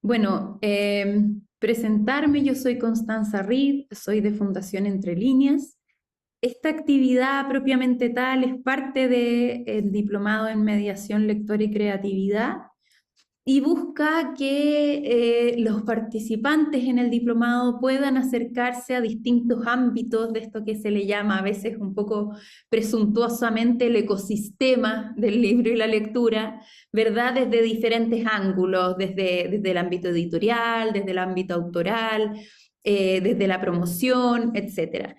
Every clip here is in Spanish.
Bueno, presentarme, yo soy Constanza Reed, soy de Fundación Entre Líneas. Esta actividad propiamente tal es parte del diplomado en mediación, lectora y creatividad y busca que los participantes en el diplomado puedan acercarse a distintos ámbitos de esto que se le llama a veces un poco presuntuosamente el ecosistema del libro y la lectura, ¿verdad? Desde diferentes ángulos, desde el ámbito editorial, desde el ámbito autoral, desde la promoción, etcétera.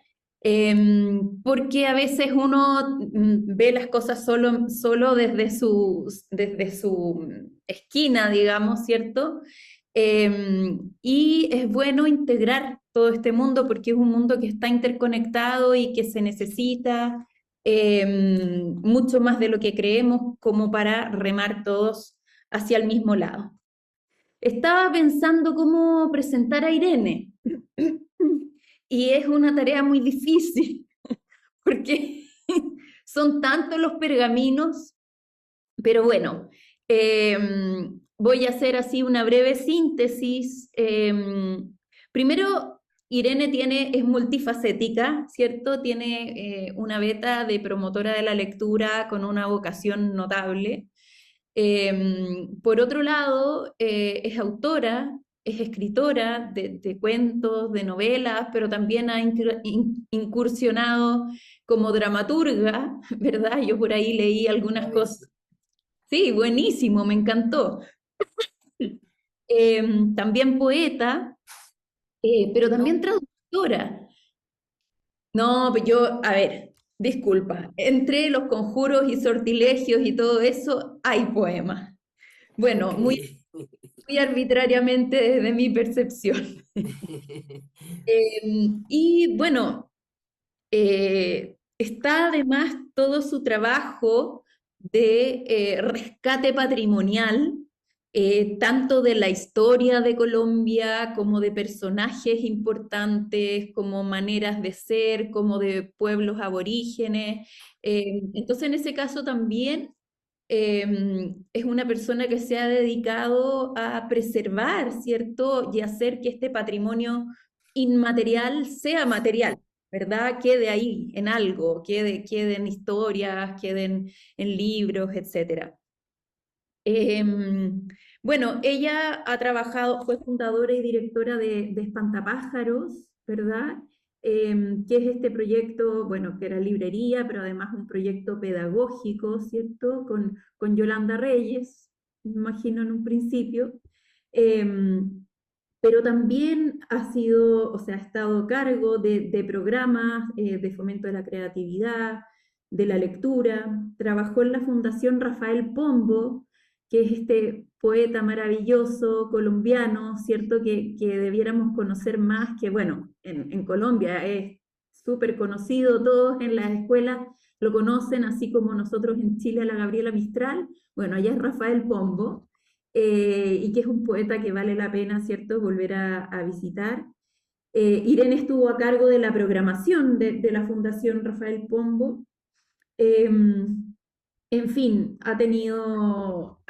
Porque a veces uno ve las cosas solo desde su esquina, digamos, ¿cierto? Y es bueno integrar todo este mundo porque es un mundo que está interconectado y que se necesita mucho más de lo que creemos como para remar todos hacia el mismo lado. Estaba pensando cómo presentar a Irene y es una tarea muy difícil porque son tantos los pergaminos, pero bueno, eh, voy a hacer así una breve síntesis. Primero, es multifacética, ¿cierto? Tiene una beta de promotora de la lectura con una vocación notable. Por otro lado, es autora, es escritora de cuentos, de novelas, pero también ha incursionado como dramaturga, ¿verdad? Yo por ahí leí algunas cosas. Sí, buenísimo, me encantó. También poeta, pero también No, traductora. No, pues yo, a ver, disculpa, entre los conjuros y sortilegios y todo eso, hay poemas. Bueno, ok. muy arbitrariamente desde mi percepción. Y bueno, está además todo su trabajo de rescate patrimonial, tanto de la historia de Colombia como de personajes importantes, como maneras de ser, como de pueblos aborígenes. Entonces, en ese caso también es una persona que se ha dedicado a preservar, ¿cierto? Y hacer que este patrimonio inmaterial sea material, ¿verdad? Quede ahí en algo, quede en historias, queden en libros, etcétera. Bueno, ella ha trabajado, fue fundadora y directora de Espantapájaros, ¿verdad? Que es este proyecto, bueno, que era librería, pero además un proyecto pedagógico, ¿cierto? Con Yolanda Reyes, me imagino en un principio. Em, pero también ha sido, o sea, ha estado a cargo de programas de fomento de la creatividad, de la lectura. Trabajó en la Fundación Rafael Pombo, que es este poeta maravilloso colombiano, ¿cierto? Que debiéramos conocer más, que bueno, en Colombia es súper conocido, todos en las escuelas lo conocen, así como nosotros en Chile a la Gabriela Mistral. Bueno, allá es Rafael Pombo, y que es un poeta que vale la pena, ¿cierto?, volver a visitar. Irene estuvo a cargo de la programación de la Fundación Rafael Pombo. Eh, en fin, ha tenido,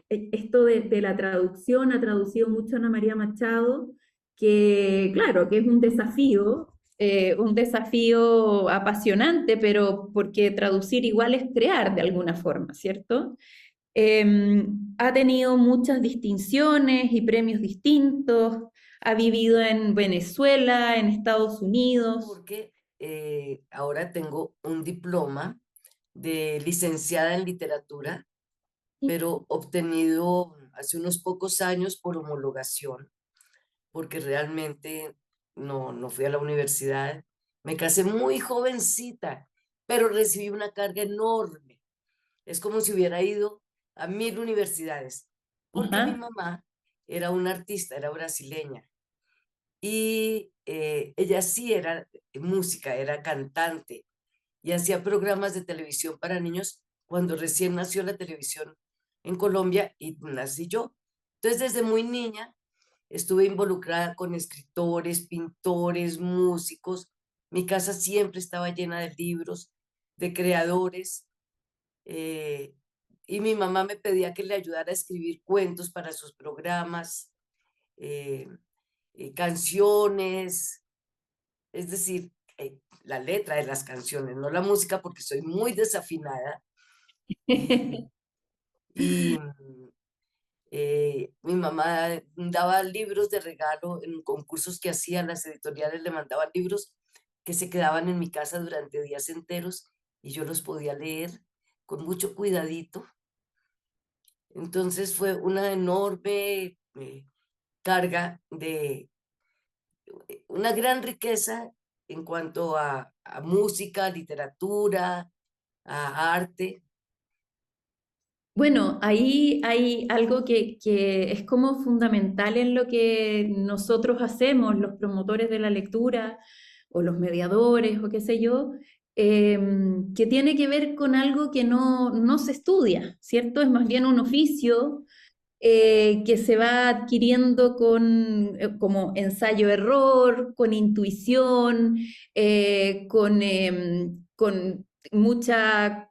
esto de la traducción, ha traducido mucho a Ana María Machado, que claro, que es un desafío apasionante, pero porque traducir igual es crear de alguna forma, ¿cierto? Ha tenido muchas distinciones y premios distintos, ha vivido en Venezuela, en Estados Unidos. Porque ahora tengo un diploma de licenciada en literatura, pero obtenido hace unos pocos años por homologación, porque realmente no fui a la universidad. Me casé muy jovencita, pero recibí una carga enorme. Es como si hubiera ido a 1000 universidades, porque mi Ajá. mamá era una artista, era brasileña. Y ella sí era música, era cantante y hacía programas de televisión para niños cuando recién nació la televisión en Colombia y nací yo. Entonces, desde muy niña estuve involucrada con escritores, pintores, músicos. Mi casa siempre estaba llena de libros, de creadores. eh, y mi mamá me pedía que le ayudara a escribir cuentos para sus programas. eh, canciones, es decir, la letra de las canciones, no la música, porque soy muy desafinada. Y mi mamá daba libros de regalo en concursos que hacían, las editoriales le mandaban libros que se quedaban en mi casa durante días enteros y yo los podía leer con mucho cuidadito. Entonces fue una enorme carga de una gran riqueza en cuanto a música, literatura, a arte. Bueno, ahí hay algo que es como fundamental en lo que nosotros hacemos, los promotores de la lectura o los mediadores o qué sé yo, que tiene que ver con algo que no se estudia, ¿cierto? Es más bien un oficio que se va adquiriendo con como ensayo-error, con intuición, con mucha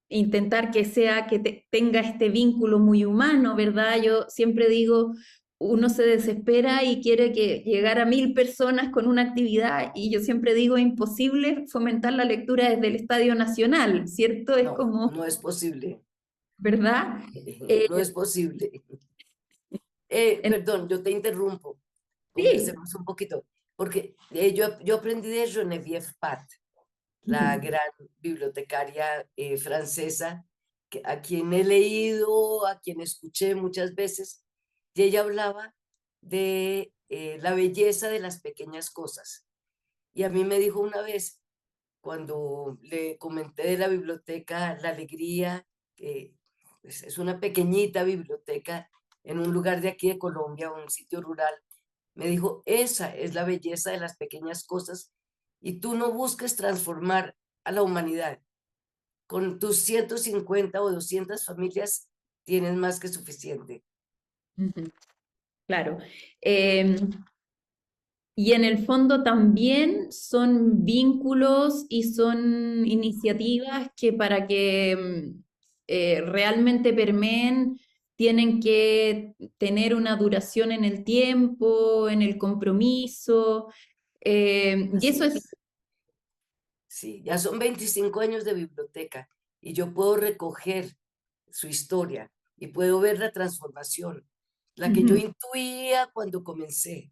intentar que sea, tenga este vínculo muy humano, ¿verdad? Yo siempre digo, uno se desespera y quiere que llegar a 1000 personas con una actividad y yo siempre digo, imposible fomentar la lectura desde el Estadio Nacional, ¿cierto? Es No, como, no es posible. ¿verdad? Eh, No es posible. en- Perdón, yo te interrumpo. sí. Conversemos un poquito, porque yo aprendí de Geneviève Pat, la Ujú, gran bibliotecaria francesa, a quien he leído, a quien escuché muchas veces, y ella hablaba de la belleza de las pequeñas cosas. Y a mí me dijo una vez, cuando le comenté de la biblioteca La Alegría, que pues, es una pequeñita biblioteca en un lugar de aquí de Colombia, un sitio rural, me dijo, esa es la belleza de las pequeñas cosas y tú no busques transformar a la humanidad. Con tus 150 o 200 familias tienes más que suficiente. ujú, claro. Eh, y en el fondo también son vínculos y son iniciativas que para que realmente permeen tienen que tener una duración en el tiempo, en el compromiso, y Así eso es, es. Sí, ya son 25 años de biblioteca y yo puedo recoger su historia y puedo ver la transformación, la que yo ujú, intuía cuando comencé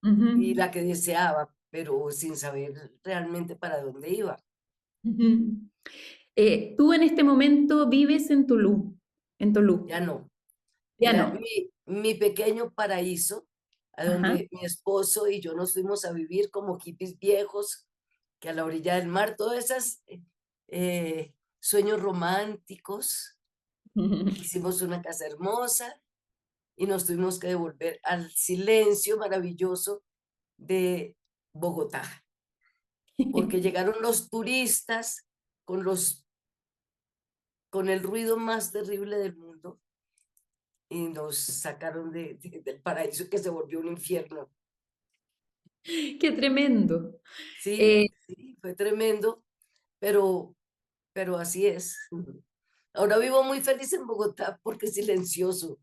y ujú, la que deseaba, pero sin saber realmente para dónde iba. ujú. Tú en este momento vives en Tolú, Ya no. ya Era no. mi pequeño paraíso, a Ajá. donde mi esposo y yo nos fuimos a vivir como hippies viejos, que a la orilla del mar, todos esos sueños románticos. Hicimos una casa hermosa y nos tuvimos que devolver al silencio maravilloso de Bogotá, porque llegaron los turistas con con el ruido más terrible del mundo y nos sacaron del paraíso que se volvió un infierno. Qué tremendo. Sí, Eh, sí, fue tremendo, pero, pero así es. Ahora vivo muy feliz en Bogotá porque es silencioso.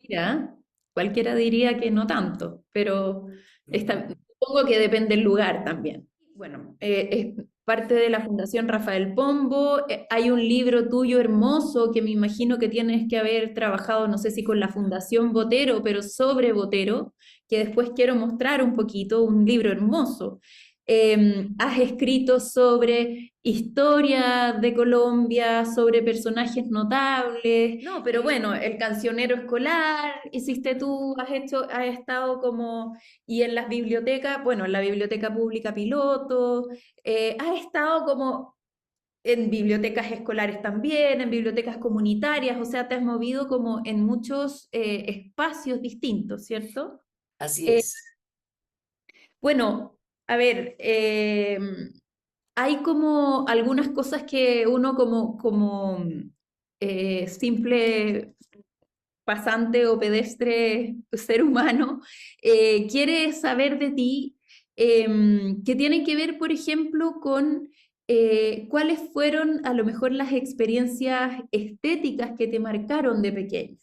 Mira, cualquiera diría que no tanto, pero supongo que depende del lugar también. Bueno, es parte de la Fundación Rafael Pombo. Hay un libro tuyo hermoso que me imagino que tienes que haber trabajado, no sé si con la Fundación Botero, pero sobre Botero, que después quiero mostrar un poquito, un libro hermoso. Has escrito sobre historia de Colombia, sobre personajes notables. No, pero bueno, el cancionero escolar, hiciste tú, has estado como, y en las bibliotecas, bueno, en la biblioteca pública piloto, has estado como en bibliotecas escolares también, en bibliotecas comunitarias, o sea, te has movido como en muchos espacios distintos, ¿cierto? Así Eh, es. bueno, a ver, hay como algunas cosas que uno como simple pasante o pedestre ser humano quiere saber de ti, que tienen que ver, por ejemplo, con cuáles fueron a lo mejor las experiencias estéticas que te marcaron de pequeño.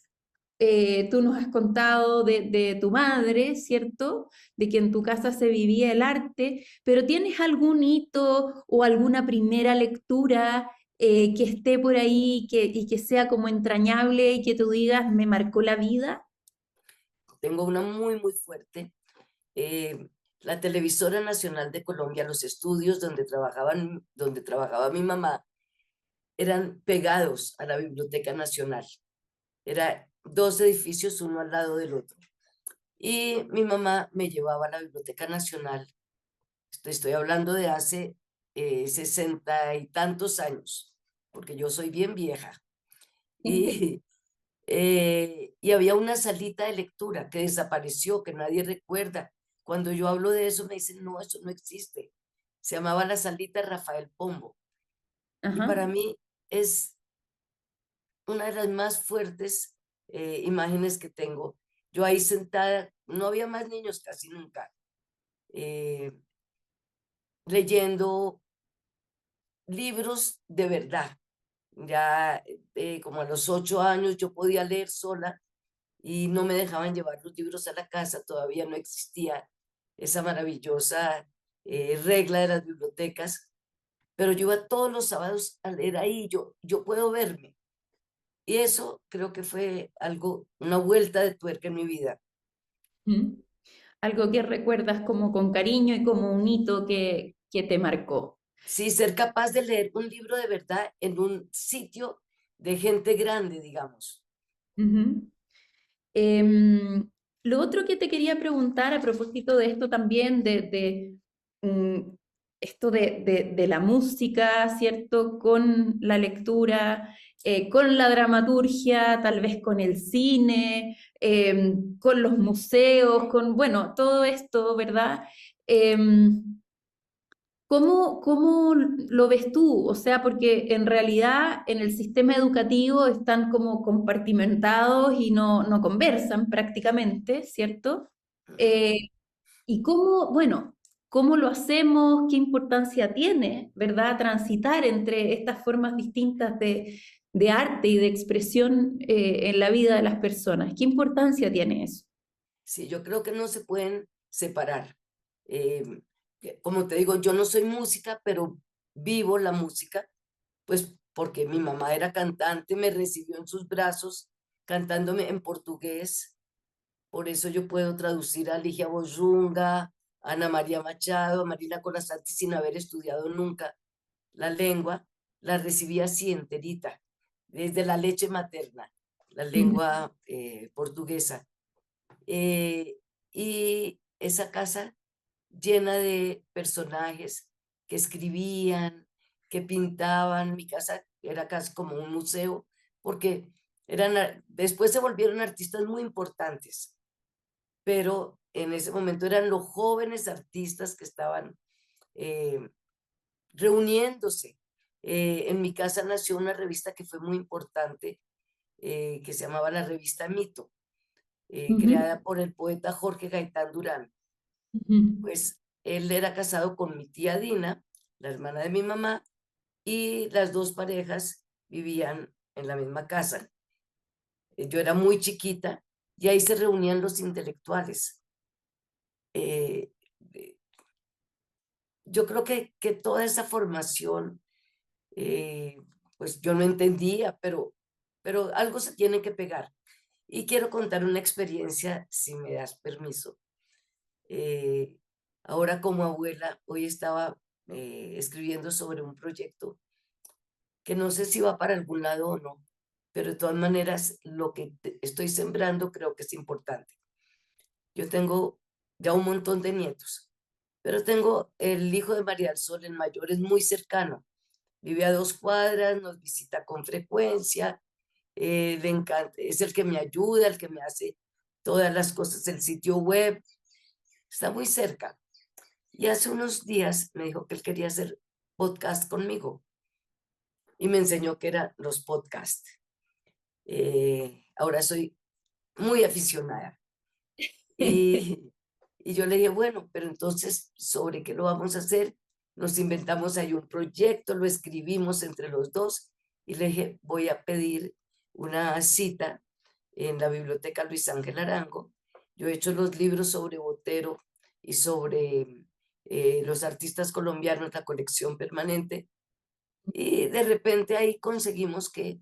Tú nos has contado de tu madre, ¿cierto? De que en tu casa se vivía el arte, pero ¿tienes algún hito o alguna primera lectura que esté por ahí y que sea como entrañable y que tú digas, me marcó la vida? Tengo una muy, muy fuerte. eh, la Televisora Nacional de Colombia, los estudios donde trabajaba mi mamá, eran pegados a la Biblioteca Nacional. Eran dos edificios uno al lado del otro. Y mi mamá me llevaba a la Biblioteca Nacional. Estoy hablando de hace 60 y tantos años, porque yo soy bien vieja. Y, y había una salita de lectura que desapareció, que nadie recuerda. Cuando yo hablo de eso me dicen, no, eso no existe. Se llamaba la salita Rafael Pombo. Y Ajá. para mí es una de las más fuertes imágenes que tengo. Yo ahí sentada, no había más niños casi nunca, eh, leyendo libros de verdad. Ya como a los 8 años yo podía leer sola y no me dejaban llevar los libros a la casa, todavía no existía esa maravillosa regla de las bibliotecas, pero yo iba todos los sábados a leer ahí, yo puedo verme. Y eso creo que fue algo, una vuelta de tuerca en mi vida. ¿Mm? Algo que recuerdas como con cariño y como un hito que te marcó. Sí, ser capaz de leer un libro de verdad en un sitio de gente grande, digamos. Ujú. Em, lo otro que te quería preguntar a propósito de esto también, mm, esto de la música, ¿cierto? Con la lectura, con la dramaturgia, tal vez con el cine, con los museos, con, bueno, todo esto, ¿verdad? Em, ¿cómo lo ves tú? O sea, porque en realidad en el sistema educativo están como compartimentados y no conversan prácticamente, ¿cierto? Ujú. Eh, y cómo, bueno, cómo lo hacemos, qué importancia tiene, ¿verdad? Transitar entre estas formas distintas de arte y de expresión en la vida de las personas. ¿Qué importancia tiene eso? Sí, yo creo que no se pueden separar. Como te digo, yo no soy música, pero vivo la música, pues porque mi mamá era cantante, me recibió en sus brazos cantándome en portugués. Por eso yo puedo traducir a Ligia Boyunga, a Ana María Machado, a Marina Colasanti sin haber estudiado nunca la lengua. La recibí así enterita, desde la leche materna, la Ujú, lengua portuguesa. Eh, y esa casa llena de personajes que escribían, que pintaban. Mi casa era casi como un museo, porque después se volvieron artistas muy importantes, pero en ese momento eran los jóvenes artistas que estaban eh, reuniéndose. En mi casa nació una revista que fue muy importante, que se llamaba la revista Mito, ujú, creada por el poeta Jorge Gaitán Durán. ujú, Pues él era casado con mi tía Dina, la hermana de mi mamá, y las dos parejas vivían en la misma casa. Yo era muy chiquita y ahí se reunían los intelectuales. Eh, eh, yo creo que toda esa formación, eh, pues yo no entendía, pero algo se tiene que pegar. Y quiero contar una experiencia, si me das permiso. Eh, ahora como abuela, hoy estaba escribiendo sobre un proyecto que no sé si va para algún lado o no, pero de todas maneras lo que estoy sembrando creo que es importante. Yo tengo ya un montón de nietos, pero tengo el hijo de María del Sol, el mayor, es muy cercano. Vive a 2 cuadras, nos visita con frecuencia, le encanta, es el que me ayuda, el que me hace todas las cosas del sitio web, está muy cerca. Y hace unos días me dijo que él quería hacer podcast conmigo y me enseñó que eran los podcasts. Ahora soy muy aficionada. Y yo le dije, bueno, pero entonces, ¿sobre qué lo vamos a hacer? Nos inventamos ahí un proyecto, lo escribimos entre los dos y le dije, voy a pedir una cita en la Biblioteca Luis Ángel Arango. Yo he hecho los libros sobre Botero y sobre los artistas colombianos, la colección permanente, y de repente ahí conseguimos que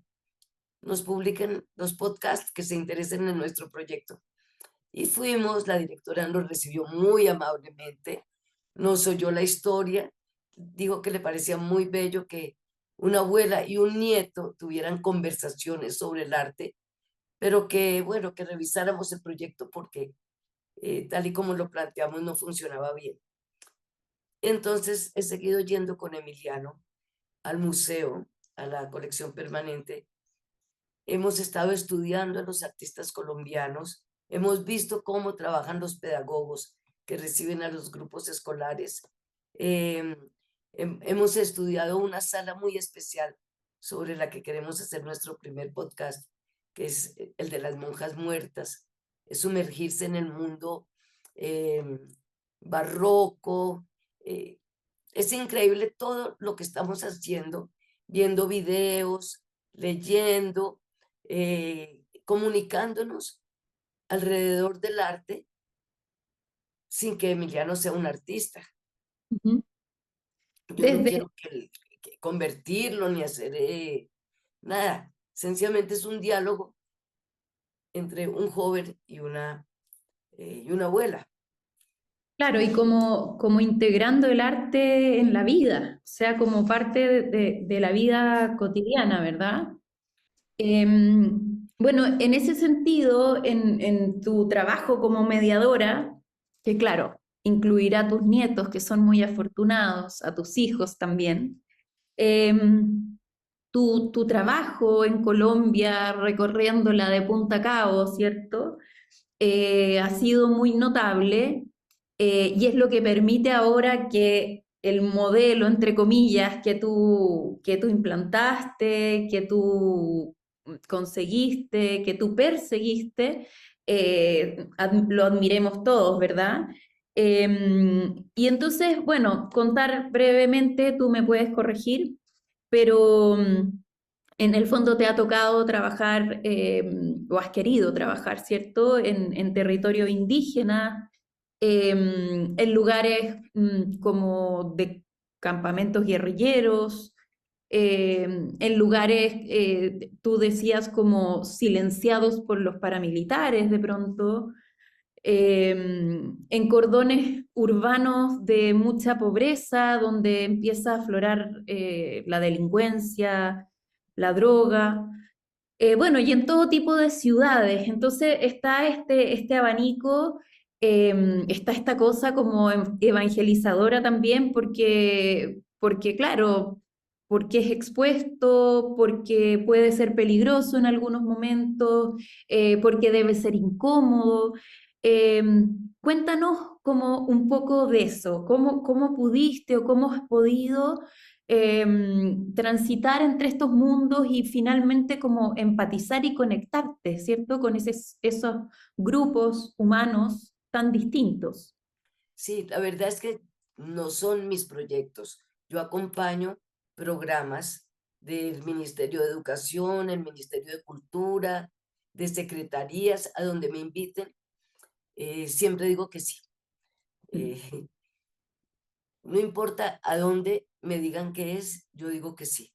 nos publiquen los podcasts que se interesen en nuestro proyecto. Y fuimos, la directora nos recibió muy amablemente, nos oyó la historia, dijo que le parecía muy bello que una abuela y un nieto tuvieran conversaciones sobre el arte, pero que, bueno, que revisáramos el proyecto porque tal y como lo planteamos no funcionaba bien. Entonces he seguido yendo con Emiliano al museo, a la colección permanente. Hemos estado estudiando a los artistas colombianos, hemos visto cómo trabajan los pedagogos que reciben a los grupos escolares. Em, Hemos estudiado una sala muy especial sobre la que queremos hacer nuestro primer podcast, que es el de las monjas muertas. Es sumergirse en el mundo em, barroco. eh, es increíble todo lo que estamos haciendo, viendo videos, leyendo, comunicándonos alrededor del arte sin que Emiliano sea un artista. Ujú. Yo no Desde, quiero que convertirlo ni hacer nada. Sencillamente es un diálogo entre un joven y una abuela. claro, y como integrando el arte en la vida, o sea, como parte de la vida cotidiana, ¿verdad? Bueno, en ese sentido, en tu trabajo como mediadora, que claro, incluirá a tus nietos, que son muy afortunados, a tus hijos también, tu trabajo en Colombia, recorriéndola de punta a cabo, ¿cierto? Ha sido muy notable y es lo que permite ahora que el modelo, entre comillas, que tú implantaste, que tú conseguiste, que tú perseguiste, lo admiremos todos, ¿verdad? Y entonces, bueno, contar brevemente, tú me puedes corregir, pero en el fondo te ha tocado trabajar o has querido trabajar, ¿cierto? En territorio indígena, en lugares como de campamentos guerrilleros, en lugares, tú decías, como silenciados por los paramilitares de pronto, en cordones urbanos de mucha pobreza, donde empieza a aflorar la delincuencia, la droga, bueno, y en todo tipo de ciudades. Entonces está este abanico, está esta cosa como evangelizadora también, porque claro, porque es expuesto, porque puede ser peligroso en algunos momentos, porque debe ser incómodo. Cuéntanos como un poco de eso, cómo pudiste o cómo has podido transitar entre estos mundos y finalmente como empatizar y conectarte, ¿cierto? Con esos grupos humanos tan distintos. Sí, la verdad es que no son mis proyectos. Yo acompaño programas del Ministerio de Educación, el Ministerio de Cultura, de secretarías, a donde me inviten. Siempre digo que sí. Eh, no importa a dónde me digan que es, yo digo que sí,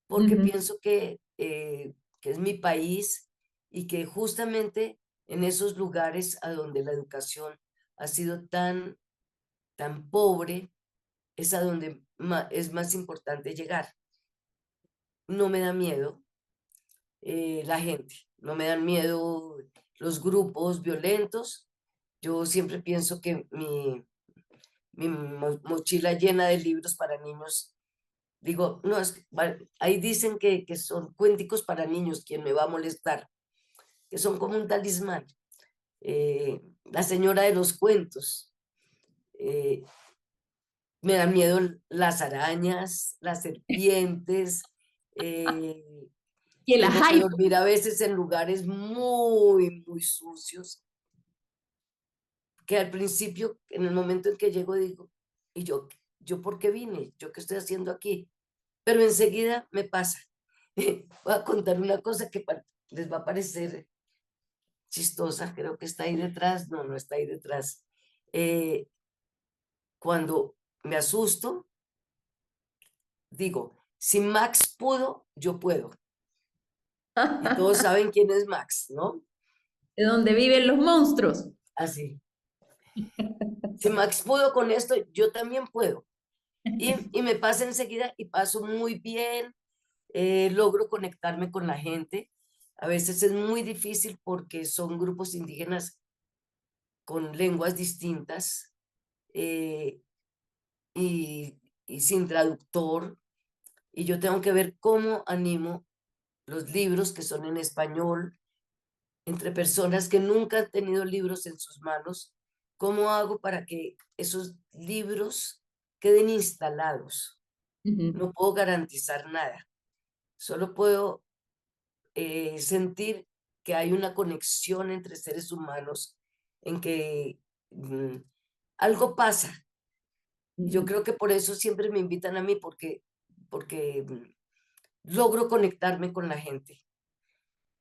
porque Ujú, pienso que es mi país y que justamente en esos lugares a donde la educación ha sido tan pobre, es a donde es más importante llegar. No me da miedo la gente, no me dan miedo los grupos violentos. Yo siempre pienso que mi mochila llena de libros para niños, digo, no, ahí dicen que son cuénticos para niños, ¿quién me va a molestar? Que son como un talismán. La señora de los cuentos. eh, Me dan miedo las arañas, las serpientes. eh, y el Tengo que hype. dormir a veces en lugares muy sucios, que al principio, en el momento en que llego, digo, ¿y yo por qué vine? ¿Yo qué estoy haciendo aquí? Pero enseguida me pasa. Voy a contar una cosa que les va a parecer chistosa, creo que está ahí detrás, no, no está ahí detrás. Eh, Cuando me asusto, digo, si Max pudo, yo puedo. Y todos saben quién es Max, ¿no? De donde viven los monstruos. Así. Si Max pudo con esto, yo también puedo. Y me pasa enseguida y paso muy bien, logro conectarme con la gente. A veces es muy difícil porque son grupos indígenas con lenguas distintas eh, y sin traductor. Y yo tengo que ver cómo animo los libros que son en español entre personas que nunca han tenido libros en sus manos. ¿Cómo hago para que esos libros queden instalados? Ujú. No puedo garantizar nada. Solo puedo sentir que hay una conexión entre seres humanos en que algo pasa. Yo Ujú. creo que por eso siempre me invitan a mí, porque logro conectarme con la gente.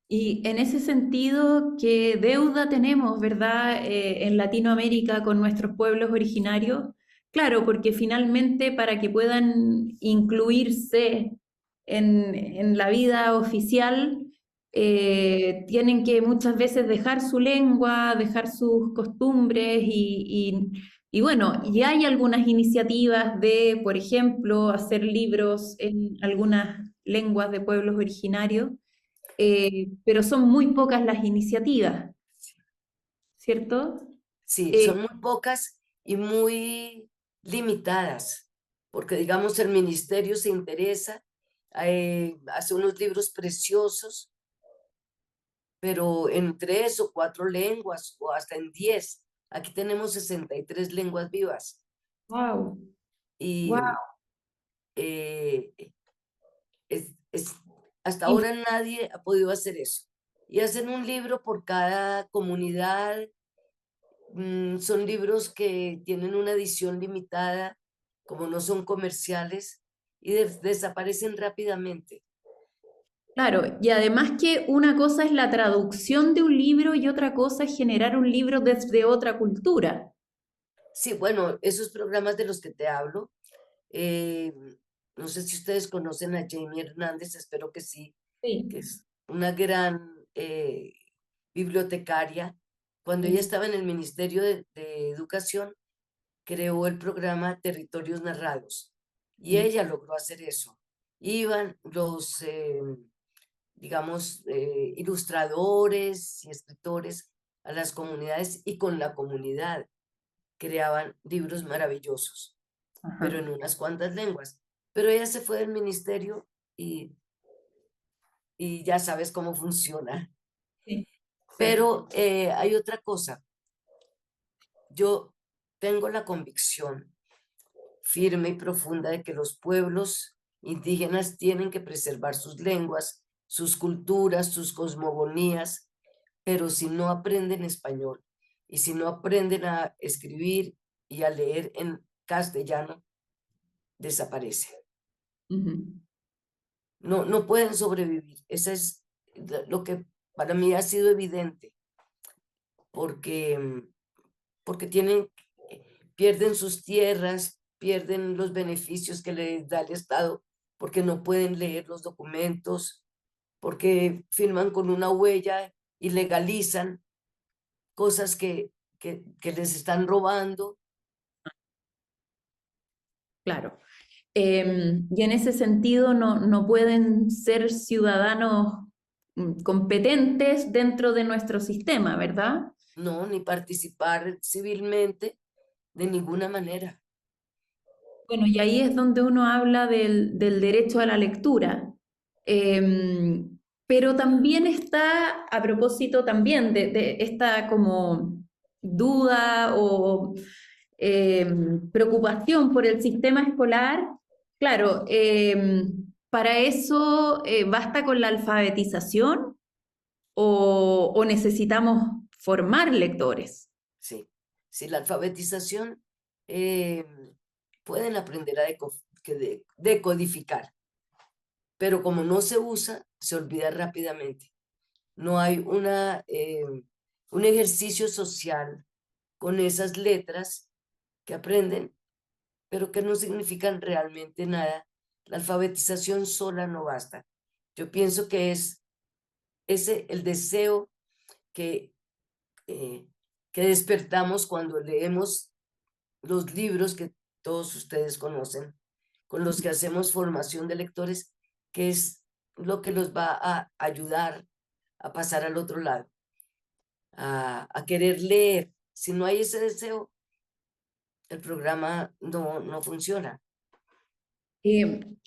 Y en ese sentido, ¿qué deuda tenemos, verdad, en Latinoamérica con nuestros pueblos originarios? Claro, porque finalmente para que puedan incluirse en la vida oficial, tienen que muchas veces dejar su lengua, dejar sus costumbres y bueno, y hay algunas iniciativas de, por ejemplo, hacer libros en algunas lenguas de pueblos originarios, pero son muy pocas las iniciativas, ¿cierto? Sí, Eh, son muy pocas y muy limitadas, porque digamos el ministerio se interesa, hace unos libros preciosos, pero en 3 o 4 lenguas o hasta en 10. Aquí tenemos 63 lenguas vivas wow, y wow. eh, es, hasta ahora nadie ha podido hacer eso. Y hacen un libro por cada comunidad. Son libros que tienen una edición limitada, como no son comerciales, y desaparecen rápidamente. Claro, y además que una cosa es la traducción de un libro y otra cosa es generar un libro desde otra cultura. Sí, bueno, esos programas de los que te hablo, eh, no sé si ustedes conocen a Jamie Hernández, espero que sí, que Sí, es una gran bibliotecaria. Cuando ella sí. estaba en el Ministerio de Educación, creó el programa Territorios Narrados y Ujú. ella logró hacer eso. Iban los, digamos, ilustradores y escritores a las comunidades y con la comunidad creaban libros maravillosos, pero Ajá. en unas cuantas lenguas. Pero ella se fue del ministerio y, y ya sabes cómo funciona. Sí, sí. Pero hay otra cosa. Yo tengo la convicción firme y profunda de que los pueblos indígenas tienen que preservar sus lenguas, sus culturas, sus cosmogonías, pero si no aprenden español y si no aprenden a escribir y a leer en castellano, desaparecen. Ujú. No, no pueden sobrevivir. Eso es lo que para mí ha sido evidente, porque, porque pierden sus tierras, pierden los beneficios que les da el Estado, porque no pueden leer los documentos, porque firman con una huella y legalizan cosas que les están robando. Claro. Y en ese sentido no pueden ser ciudadanos competentes dentro de nuestro sistema, ¿verdad? No, ni participar civilmente de ninguna manera. Bueno, y ahí es donde uno habla del derecho a la lectura. Pero también está, a propósito también de esta como duda o preocupación por el sistema escolar, claro, para eso basta con la alfabetización o necesitamos formar lectores. Sí, sí, la alfabetización eh, pueden aprender a decodificar, pero como no se usa, se olvida rápidamente. No hay una un ejercicio social con esas letras que aprenden, pero que no significan realmente nada. La alfabetización sola no basta. Yo pienso que es ese el deseo que, eh, que despertamos cuando leemos los libros que todos ustedes conocen, con los que hacemos formación de lectores, que es lo que los va a ayudar a pasar al otro lado, a querer leer. Si no hay ese deseo, el programa no funciona.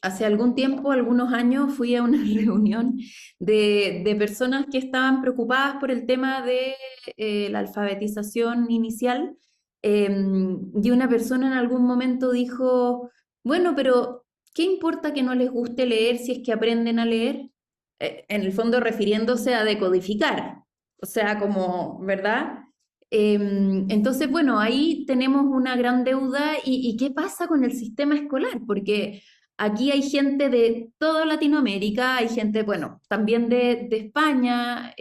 Hace algún tiempo, algunos años, fui a una reunión de personas que estaban preocupadas por el tema de la alfabetización inicial, y una persona en algún momento dijo, bueno, pero ¿qué importa que no les guste leer si es que aprenden a leer? En el fondo refiriéndose a decodificar, o sea, como, ¿verdad? Entonces, bueno, ahí tenemos una gran deuda y ¿qué pasa con el sistema escolar? Porque aquí hay gente de toda Latinoamérica, hay gente, bueno, también de España,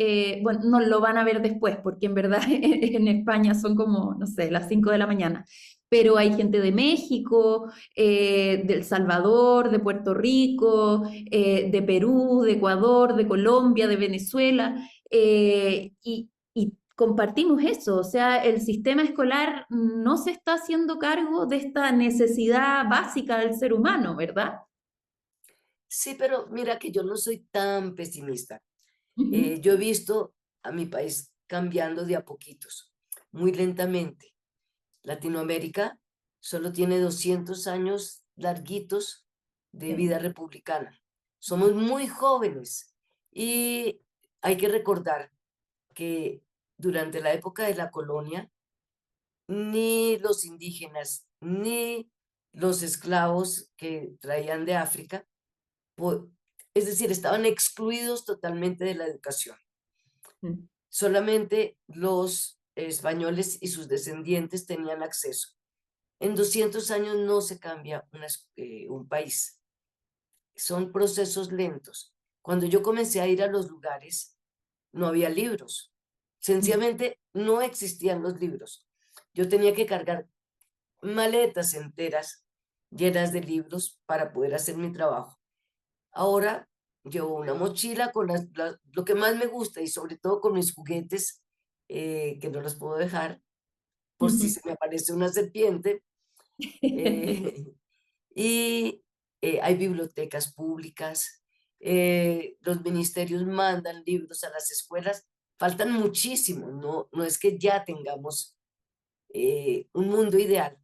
bueno, no lo van a ver después, porque en verdad en España son como, no sé, las 5 de la mañana, pero hay gente de México, de El Salvador, de Puerto Rico, de Perú, de Ecuador, de Colombia, de Venezuela, y compartimos eso, o sea, el sistema escolar no se está haciendo cargo de esta necesidad básica del ser humano, ¿verdad? Sí, pero mira que yo no soy tan pesimista. Ujú. Yo he visto a mi país cambiando de a poquitos, muy lentamente. Latinoamérica solo tiene 200 años larguitos de Sí. vida republicana. Somos muy jóvenes y hay que recordar que durante la época de la colonia, ni los indígenas, ni los esclavos que traían de África, po- es decir, estaban excluidos totalmente de la educación. Mm. Solamente los españoles y sus descendientes tenían acceso. En 200 años no se cambia un país. Son procesos lentos. Cuando yo comencé a ir a los lugares, no había libros. Mm. Sencillamente no existían los libros. Yo tenía que cargar maletas enteras llenas de libros para poder hacer mi trabajo. Ahora llevo una mochila con lo que más me gusta y sobre todo con mis juguetes, que no los puedo dejar por si se me aparece una serpiente. eh, y hay bibliotecas públicas, los ministerios mandan libros a las escuelas, faltan muchísimo, no es que ya tengamos un mundo ideal,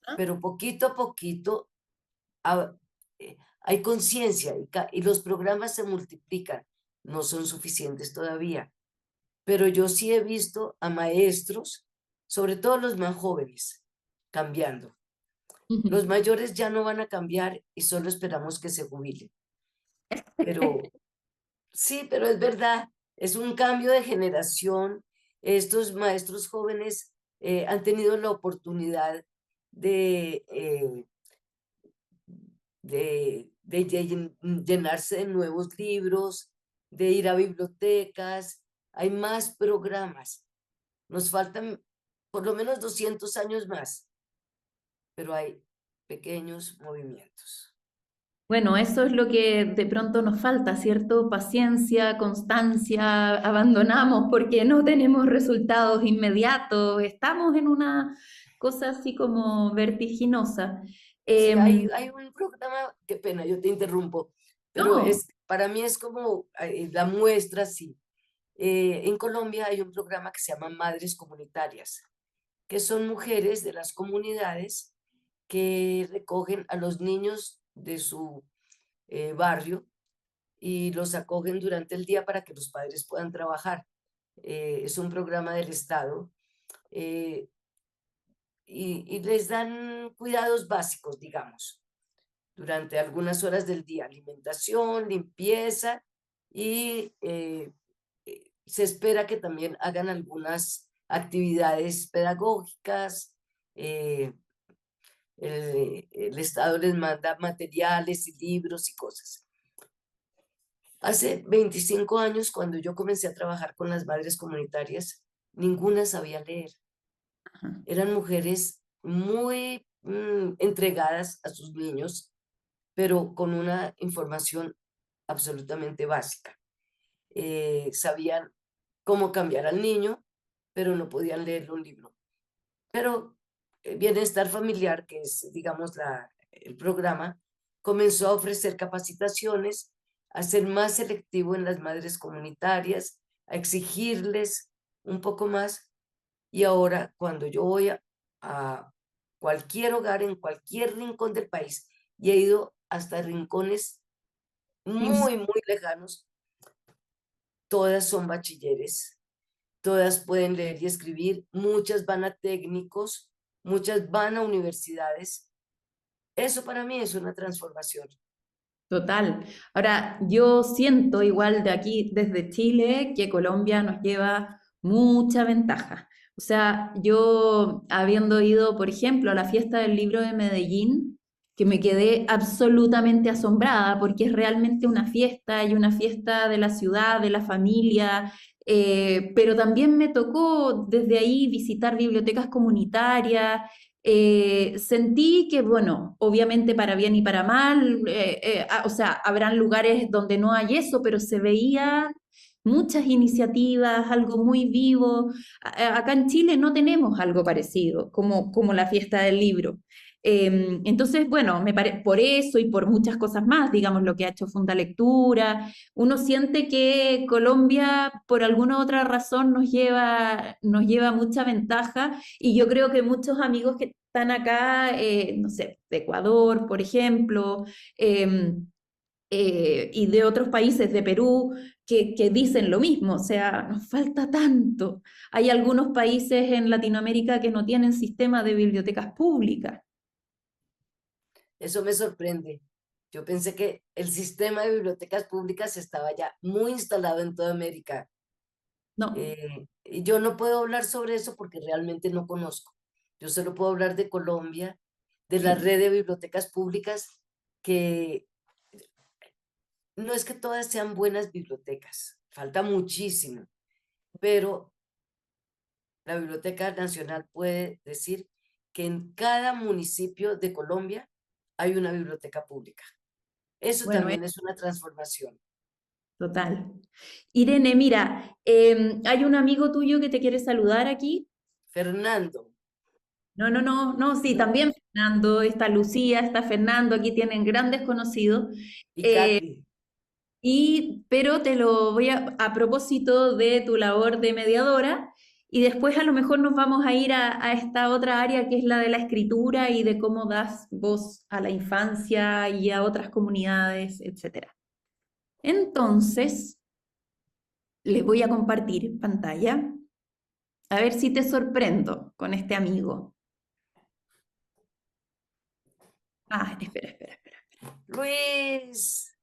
Ah. pero poquito a poquito hay conciencia y los programas se multiplican, no son suficientes todavía, pero yo sí he visto a maestros, sobre todo los más jóvenes, cambiando. Los mayores ya no van a cambiar y solo esperamos que se jubilen. Pero sí, pero es verdad, es un cambio de generación. Estos maestros jóvenes han tenido la oportunidad de, llenarse de nuevos libros, de ir a bibliotecas. Hay más programas. Nos faltan por lo menos 200 años más, pero hay pequeños movimientos. Bueno, eso es lo que de pronto nos falta, ¿cierto? Paciencia, constancia, abandonamos porque no tenemos resultados inmediatos, estamos en una cosa así como vertiginosa. Sí, Em, hay un programa, qué pena, yo te interrumpo, pero no. para mí es como la muestra, sí. En Colombia hay un programa que se llama Madres Comunitarias, que son mujeres de las comunidades que recogen a los niños de su barrio y los acogen durante el día para que los padres puedan trabajar. Es un programa del Estado, eh, y les dan cuidados básicos, digamos, durante algunas horas del día, alimentación, limpieza y se espera que también hagan algunas actividades pedagógicas. eh, el Estado les manda materiales y libros y cosas. Hace 25 años, cuando yo comencé a trabajar con las madres comunitarias, ninguna sabía leer. Ajá. Eran mujeres muy entregadas a sus niños, pero con una información absolutamente básica. Sabían cómo cambiar al niño, pero no podían leerle un libro. Pero Bienestar Familiar, que es, digamos, el programa, comenzó a ofrecer capacitaciones, a ser más selectivo en las madres comunitarias, a exigirles un poco más. Y ahora, cuando yo voy a cualquier hogar, en cualquier rincón del país, y he ido hasta rincones muy, muy lejanos, todas son bachilleres, todas pueden leer y escribir, muchas van a técnicos, muchas van a universidades. Eso para mí es una transformación. Total. Ahora, yo siento igual de aquí, desde Chile, que Colombia nos lleva mucha ventaja. O sea, yo habiendo ido, por ejemplo, a la fiesta del libro de Medellín, que me quedé absolutamente asombrada porque es realmente una fiesta y una fiesta de la ciudad, de la familia, pero también me tocó desde ahí visitar bibliotecas comunitarias. Sentí que, bueno, obviamente para bien y para mal, o sea, habrán lugares donde no hay eso, pero se veía muchas iniciativas, algo muy vivo. Acá en Chile no tenemos algo parecido, como la fiesta del libro. Entonces, bueno, por eso y por muchas cosas más, digamos, lo que ha hecho Fundalectura, uno siente que Colombia, por alguna otra razón, nos lleva mucha ventaja y yo creo que muchos amigos que están acá, no sé, de Ecuador, por ejemplo, eh, y de otros países, de Perú, que dicen lo mismo, o sea, nos falta tanto. Hay algunos países en Latinoamérica que no tienen sistema de bibliotecas públicas. Eso me sorprende. Yo pensé que el sistema de bibliotecas públicas estaba ya muy instalado en toda América. No, Y yo no puedo hablar sobre eso porque realmente no conozco. Yo solo puedo hablar de Colombia, de la sí. red de bibliotecas públicas, que no es que todas sean buenas bibliotecas, falta muchísimo, pero la Biblioteca Nacional puede decir que en cada municipio de Colombia hay una biblioteca pública. Eso Bueno, también es una transformación. total. Irene, mira, hay un amigo tuyo que te quiere saludar aquí. Fernando No, no, no, no, sí, también Fernando, está Lucía, está Fernando, aquí tienen grandes conocidos. y Eh, Katy, pero te lo voy a propósito de tu labor de mediadora, y después a lo mejor nos vamos a ir a esta otra área que es la de la escritura y de cómo das voz a la infancia y a otras comunidades, etcétera. Entonces, les voy a compartir pantalla, a ver si te sorprendo con este amigo. Ah, espera, espera, espera. Luis,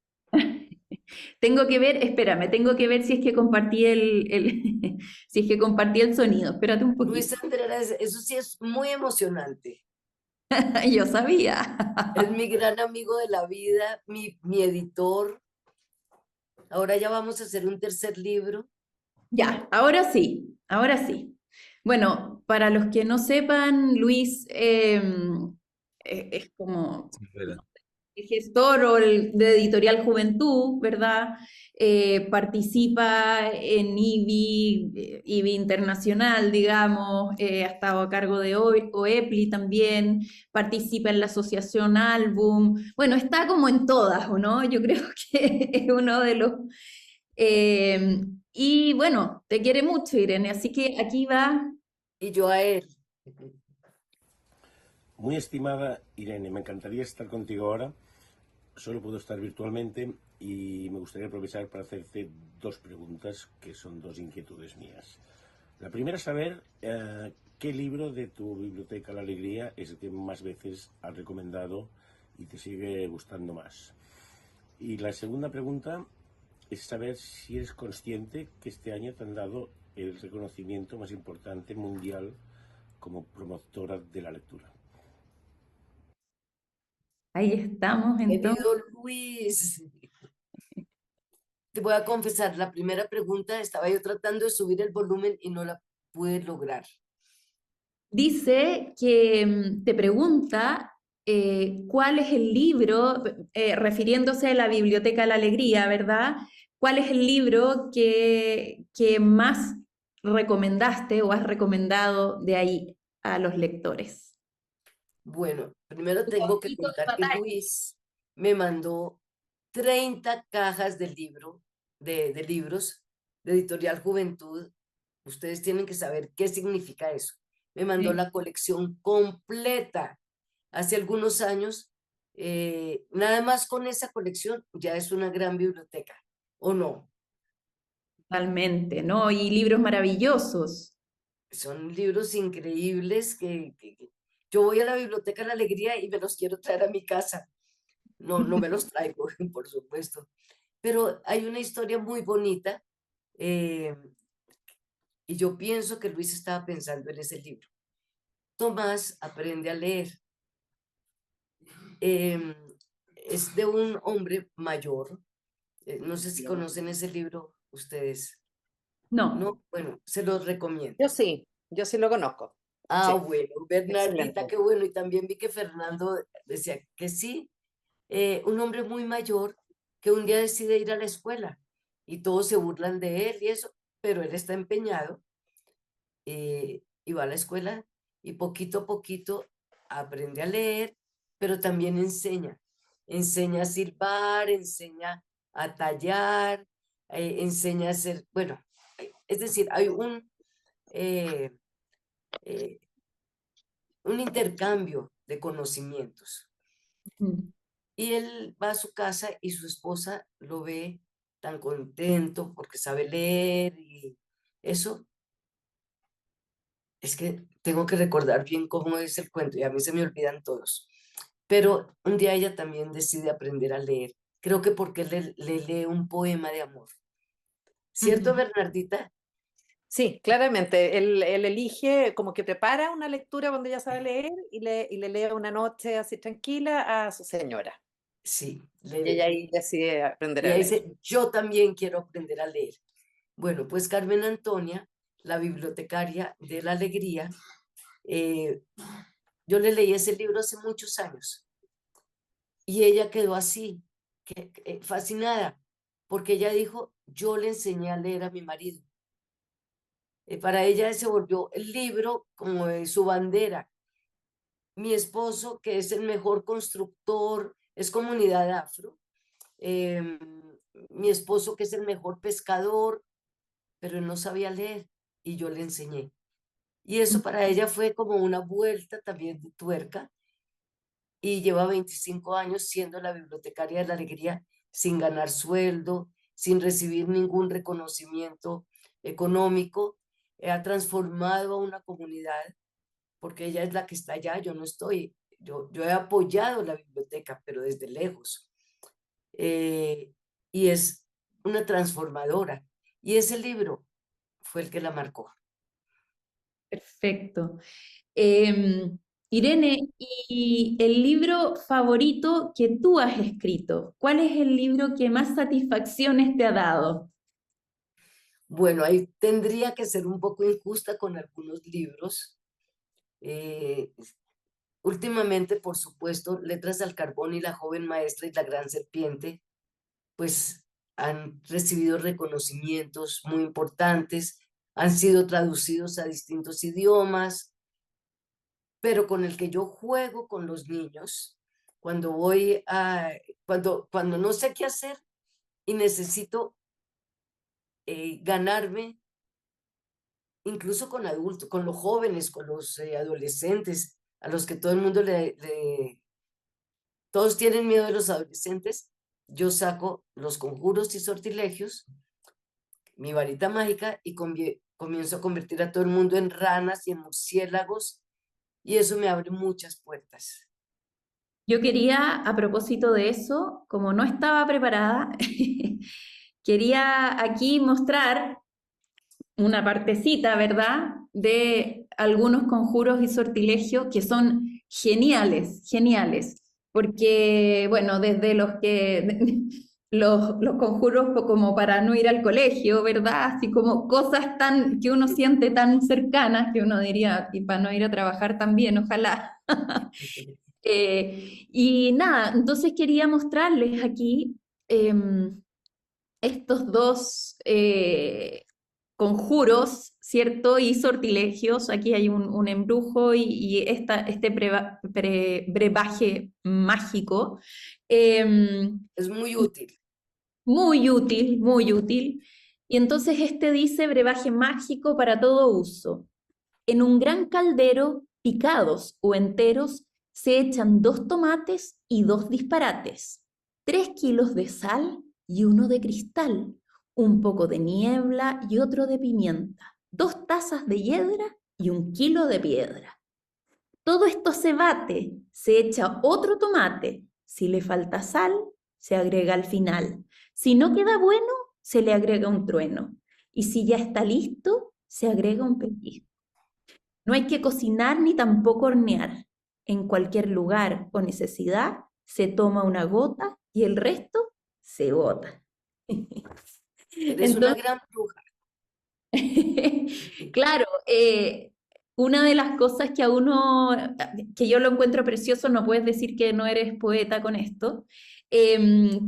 Tengo que ver, espérame, tengo que ver si es que compartí si es que compartí el sonido. Espérate un Luis poquito. Andrés, eso sí es muy emocionante. Yo sabía. Es mi gran amigo de la vida, mi editor. Ahora ya vamos a hacer un tercer libro. Ya, ahora sí, ahora sí. Bueno, para los que no sepan, Luis es como Espera. el gestor o el de Editorial Juventud, ¿verdad? Participa en IBI, IBI Internacional, digamos, ha estado a cargo de OEPLI también, participa en la asociación Álbum, bueno, está como en todas, ¿o no? Yo creo que es uno de los... eh, y bueno, te quiere mucho, Irene, así que aquí va. Y yo a él. Muy estimada Irene, me encantaría estar contigo ahora. Solo puedo estar virtualmente y me gustaría aprovechar para hacerte dos preguntas que son dos inquietudes mías. La primera es saber qué libro de tu biblioteca La Alegría es el que más veces has recomendado y te sigue gustando más. Y la segunda pregunta es saber si eres consciente que este año te han dado el reconocimiento más importante mundial como promotora de la lectura. Ahí estamos entonces. Querido Luis, te voy a confesar, la primera pregunta estaba yo tratando de subir el volumen y no la pude lograr. Dice que te pregunta cuál es el libro, refiriéndose a la Biblioteca de la Alegría, ¿verdad? ¿Cuál es el libro que más recomendaste o has recomendado de ahí a los lectores? Bueno, primero Tu tengo que favorito contar que total. Luis me mandó 30 cajas de libros de Editorial Juventud. Ustedes tienen que saber qué significa eso. Me mandó Sí, la colección completa hace algunos años. Nada más con esa colección ya es una gran biblioteca, ¿o no? totalmente, ¿no? Y libros maravillosos. Son libros increíbles que yo voy a la Biblioteca de la Alegría y me los quiero traer a mi casa. No, no me los traigo, por supuesto. Pero hay una historia muy bonita eh, y yo pienso que Luis estaba pensando en ese libro. Tomás aprende a leer. Em, es de un hombre mayor. No sé si conocen ese libro ustedes. No, No, bueno, se los recomiendo. Yo sí lo conozco. Ah, Sí, bueno, Bernardita, excelente. qué bueno. Y también vi que Fernando decía que sí. Un hombre muy mayor que un día decide ir a la escuela y todos se burlan de él y eso, pero él está empeñado y va a la escuela y poquito a poquito aprende a leer, pero también enseña. Enseña a silbar, enseña a tallar, enseña a hacer, bueno, es decir, hay eh, eh, un intercambio de conocimientos. mm, Y él va a su casa y su esposa lo ve tan contento porque sabe leer y eso. Es que tengo que recordar bien cómo es el cuento y a mí se me olvidan todos. Pero un día ella también decide aprender a leer. Creo que porque le lee un poema de amor. ¿Cierto, ujú. Bernardita? Sí, claramente. Él elige, como que prepara una lectura cuando ya sabe leer y le lee una noche así tranquila a su señora. Sí. Y ella ahí decide aprender Y a ella leer. dice, yo también quiero aprender a leer. Bueno, pues Carmen Antonia, la bibliotecaria de la Alegría, eh, yo le leí ese libro hace muchos años y ella quedó así, fascinada, porque ella dijo, yo le enseñé a leer a mi marido. Para ella se volvió el libro como su bandera. Mi esposo, que es el mejor constructor, es comunidad afro. em, Mi esposo, que es el mejor pescador, pero él no sabía leer y yo le enseñé. Y eso para ella fue como una vuelta también de tuerca y lleva 25 años siendo la bibliotecaria de la Alegría sin ganar sueldo, sin recibir ningún reconocimiento económico. Ha transformado a una comunidad porque ella es la que está allá, yo no estoy. Yo he apoyado la biblioteca, pero desde lejos. Eh, y es una transformadora. Y ese libro fue el que la marcó. Perfecto. Irene, ¿y el libro favorito que tú has escrito? ¿Cuál es el libro que más satisfacciones te ha dado? Bueno, ahí tendría que ser un poco injusta con algunos libros. Eh, Últimamente, por supuesto, Letras al Carbón y La joven maestra y La gran serpiente, pues han recibido reconocimientos muy importantes, han sido traducidos a distintos idiomas, pero con el que yo juego con los niños, cuando cuando no sé qué hacer y necesito ganarme, incluso con adultos, con los jóvenes, con los adolescentes, a los que todo el mundo todos tienen miedo de los adolescentes, yo saco los conjuros y sortilegios, mi varita mágica y comienzo a convertir a todo el mundo en ranas y en murciélagos y eso me abre muchas puertas. Yo quería, a propósito de eso, como no estaba preparada, quería aquí mostrar una partecita, ¿verdad? De algunos conjuros y sortilegios que son geniales, geniales, porque, bueno, desde los conjuros como para no ir al colegio, ¿verdad? Así como cosas tan que uno siente tan cercanas que uno diría, y para no ir a trabajar también, ojalá. Y nada, entonces quería mostrarles aquí estos dos conjuros, ¿cierto? Y sortilegios. Aquí hay un embrujo y este brebaje mágico. Es muy útil. Muy útil, muy útil. Y entonces este dice brebaje mágico para todo uso. En un gran caldero, picados o enteros, se echan 2 tomates y 2 disparates, 3 kilos de sal y uno de cristal, un poco de niebla y otro de pimienta, 2 tazas de hiedra y 1 kilo de piedra. Todo esto se bate, se echa otro tomate. Si le falta sal, se agrega al final. Si no queda bueno, se le agrega un trueno. Y si ya está listo, se agrega un pellizco. No hay que cocinar ni tampoco hornear. En cualquier lugar o necesidad se toma una gota y el resto se bota. Eres una Entonces, gran bruja. claro, una de las cosas que a uno, que yo lo encuentro precioso, no puedes decir que no eres poeta con esto.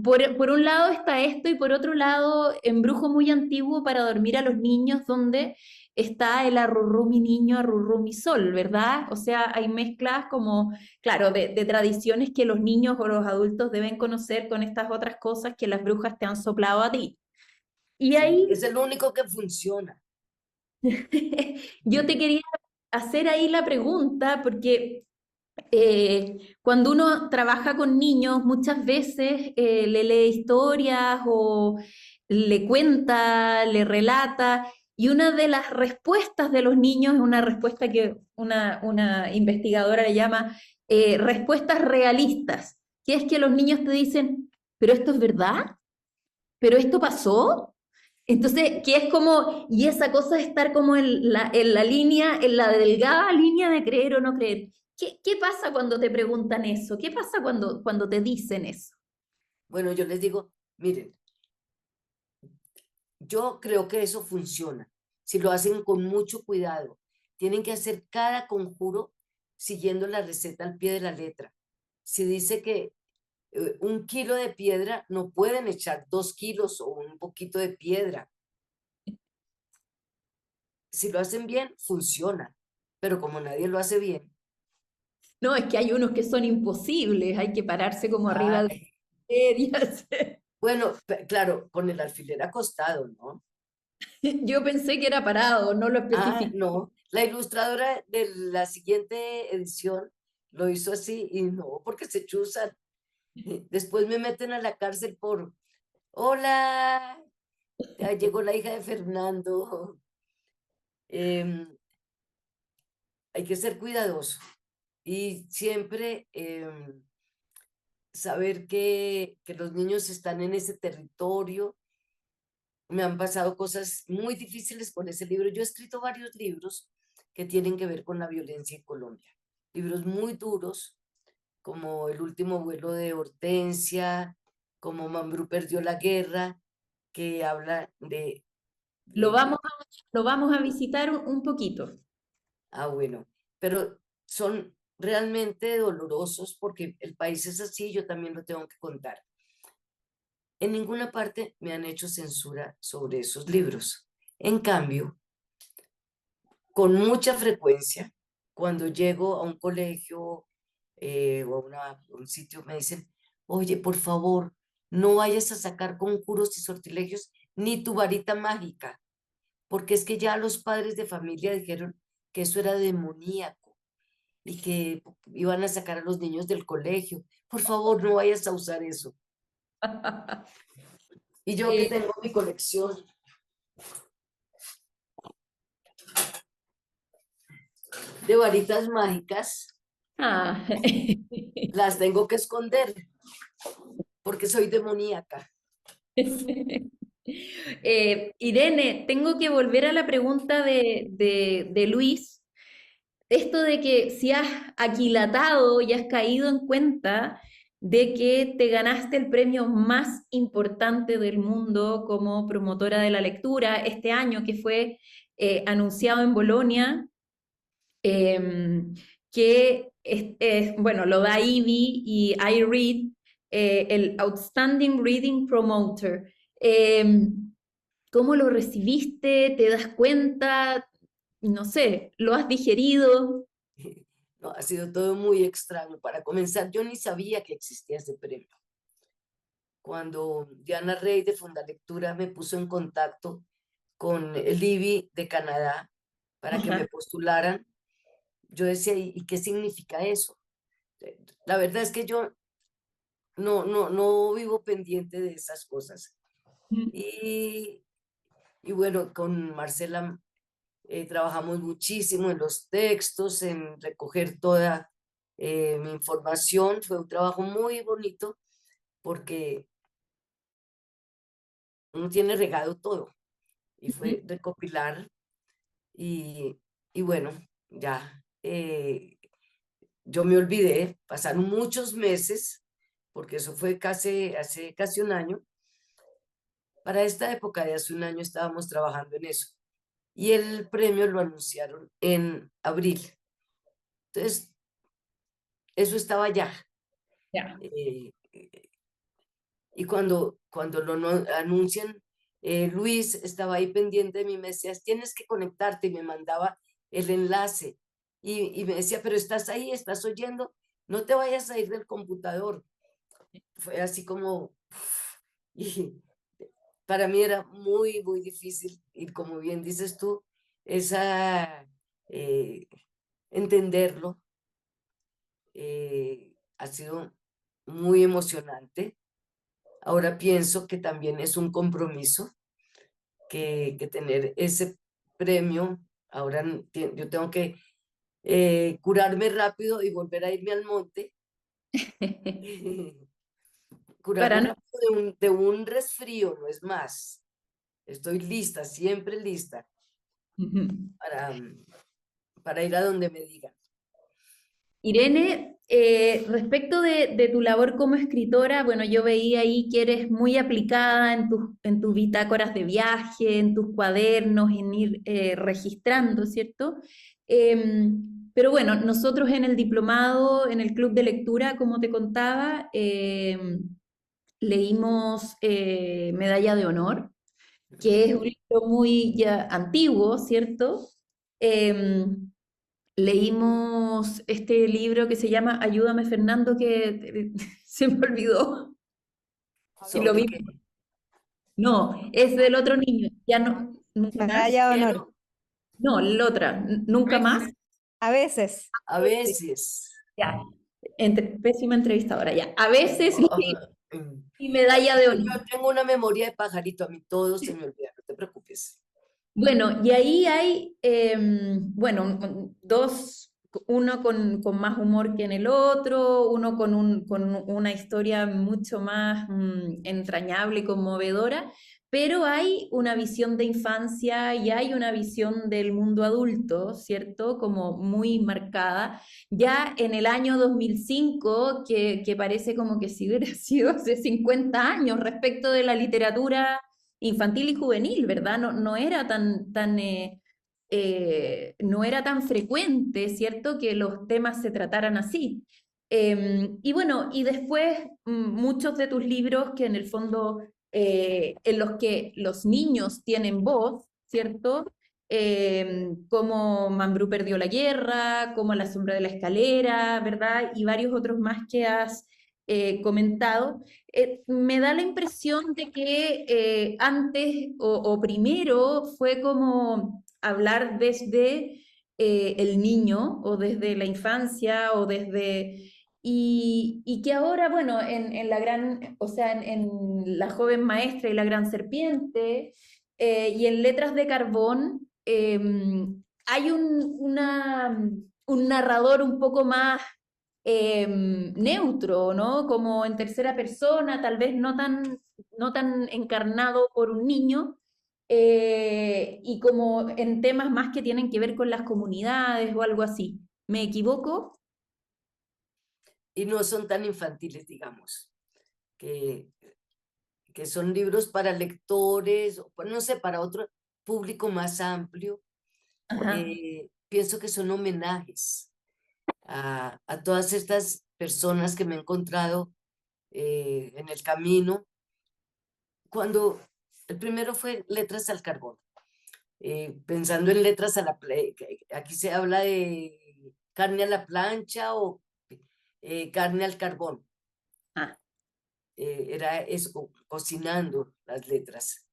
Por un lado está esto y por otro lado, embrujo muy antiguo para dormir a los niños, donde está el arrurrú mi niño, arrurrú mi sol, ¿verdad? O sea, hay mezclas como, claro, de tradiciones que los niños o los adultos deben conocer con estas otras cosas que las brujas te han soplado a ti. Y Sí, ahí es el único que funciona. yo te quería hacer ahí la pregunta, porque cuando uno trabaja con niños, muchas veces le lee historias o le cuenta, le relata, y una de las respuestas de los niños es una respuesta que una investigadora le llama respuestas realistas, que es que los niños te dicen, ¿pero esto es verdad? ¿Pero esto pasó? Entonces, que es como, y esa cosa de estar como en la línea, en la delgada línea de creer o no creer. ¿Qué pasa cuando te preguntan eso? ¿Qué pasa cuando te dicen eso? Bueno, yo les digo, miren, yo creo que eso funciona. Si lo hacen con mucho cuidado, tienen que hacer cada conjuro siguiendo la receta al pie de la letra. Si dice que 1 kilo de piedra, no pueden echar 2 kilos o un poquito de piedra. Si lo hacen bien, funciona. Pero como nadie lo hace bien, No, es que hay unos que son imposibles, hay que pararse como arriba ah, de medias. bueno, claro, con el alfiler acostado, ¿no? Yo pensé que era parado, no lo Ah, especifiqué. no. La ilustradora de la siguiente edición lo hizo así y no, porque se chuzan. Después me meten a la cárcel por, hola, ya llegó la hija de Fernando. Em, hay que ser cuidadoso y siempre saber que los niños están en ese territorio. Me han pasado cosas muy difíciles con ese libro. Yo he escrito varios libros que tienen que ver con la violencia en Colombia. Libros muy duros, como El último vuelo de Hortensia, como Mambrú perdió la guerra, que habla Lo vamos de lo vamos a visitar un poquito. bueno, pero son realmente dolorosos porque el país es así, yo también lo tengo que contar. En ninguna parte me han hecho censura sobre esos libros. En cambio, con mucha frecuencia, cuando llego a un colegio o a un sitio, me dicen, oye, por favor, no vayas a sacar conjuros y sortilegios ni tu varita mágica, porque es que ya los padres de familia dijeron que eso era demoníaco y que iban a sacar a los niños del colegio. Por favor, no vayas a usar eso. Y yo que Eh, tengo mi colección de varitas mágicas, ah. las tengo que esconder porque soy demoníaca. Irene, tengo que volver a la pregunta de Luis. Esto de que si has aquilatado y has caído en cuenta de que te ganaste el premio más importante del mundo como promotora de la lectura este año, que fue anunciado en Bolonia, que bueno, lo da IBI y iRead, el Outstanding Reading Promoter. ¿Cómo lo recibiste? ¿Te das cuenta? No sé, ¿lo has digerido? No, ha sido todo muy extraño. Para comenzar, yo ni sabía que existía ese premio. Cuando Diana Rey de Fundalectura me puso en contacto con el IBI de Canadá para que Ajá. me postularan, yo decía, ¿y qué significa eso? La verdad es que yo no vivo pendiente de esas cosas. Y, y bueno, con Marcela trabajamos muchísimo en los textos, en recoger toda mi información. Fue un trabajo muy bonito porque uno tiene regado todo y fue recopilar y bueno, ya yo me olvidé, pasaron muchos meses, porque eso fue hace casi un año. Para esta época de hace un año estábamos trabajando en eso y el premio lo anunciaron en abril. Entonces, eso estaba ya. Ya. eh, y cuando anuncian, Luis estaba ahí pendiente de mí, me decía, tienes que conectarte, y me mandaba el enlace. Y me decía, pero estás ahí, estás oyendo, no te vayas a ir del computador. Fue así como, y para mí era muy, muy difícil, y como bien dices tú, esa, eh, entenderlo ha sido muy emocionante. Ahora pienso que también es un compromiso que tener ese premio. Ahora yo tengo que curarme rápido y volver a irme al monte. Para Curarme no, rápido de un resfrío, no es más. Estoy lista, siempre lista para, para ir a donde me digan. Irene, respecto de tu labor como escritora, bueno, yo veía ahí que eres muy aplicada en tus bitácoras de viaje, en tus cuadernos, en ir registrando, ¿cierto? Pero bueno, nosotros en el diplomado, en el club de lectura, como te contaba, leímos Medalla de Honor, que es un libro muy ya antiguo, ¿cierto? Em, Leímos este libro que se llama Ayúdame Fernando, que se me olvidó si lo ¿Sobre vi. qué? No, es del otro niño, ya no, nunca más. Medalla de honor. Quiero, No, la otra, nunca más. A veces. a veces. Ya, pésima entrevistadora, ya. A veces leí Ah, mm. mi medalla de honor. Yo tengo una memoria de pajarito, a mí todo se me olvida, no te preocupes. Bueno, y ahí hay, bueno, dos, uno con más humor que en el otro, uno con una historia mucho más entrañable y conmovedora, pero hay una visión de infancia y hay una visión del mundo adulto, ¿cierto? Como muy marcada. Ya en el año 2005, que parece como que si hubiera sido hace 50 años respecto de la literatura infantil y juvenil, ¿verdad? No era no era tan frecuente, ¿cierto?, que los temas se trataran así. Y bueno, y después muchos de tus libros que en el fondo, en los que los niños tienen voz, ¿cierto? Como Mambrú perdió la guerra, como La sombra de la escalera, ¿verdad? Y varios otros más que has comentado. Me da la impresión de que antes o primero fue como hablar desde el niño o desde la infancia o desde... Y que ahora, bueno, en la gran, o sea, en La joven maestra y La gran serpiente y en Letras de Carbón hay un narrador un poco más neutro, ¿no? Como en tercera persona, tal vez no tan encarnado por un niño, y como en temas más que tienen que ver con las comunidades o algo así. ¿Me equivoco? y no son tan infantiles, digamos, que, que son libros para lectores, o, no sé, para otro público más amplio. Ajá, Pienso que son homenajes a todas estas personas que me he encontrado en el camino. Cuando el primero fue Letras al Carbón, pensando en letras a la aquí se habla de carne a la plancha o carne al carbón. ah, Era eso, cocinando las letras.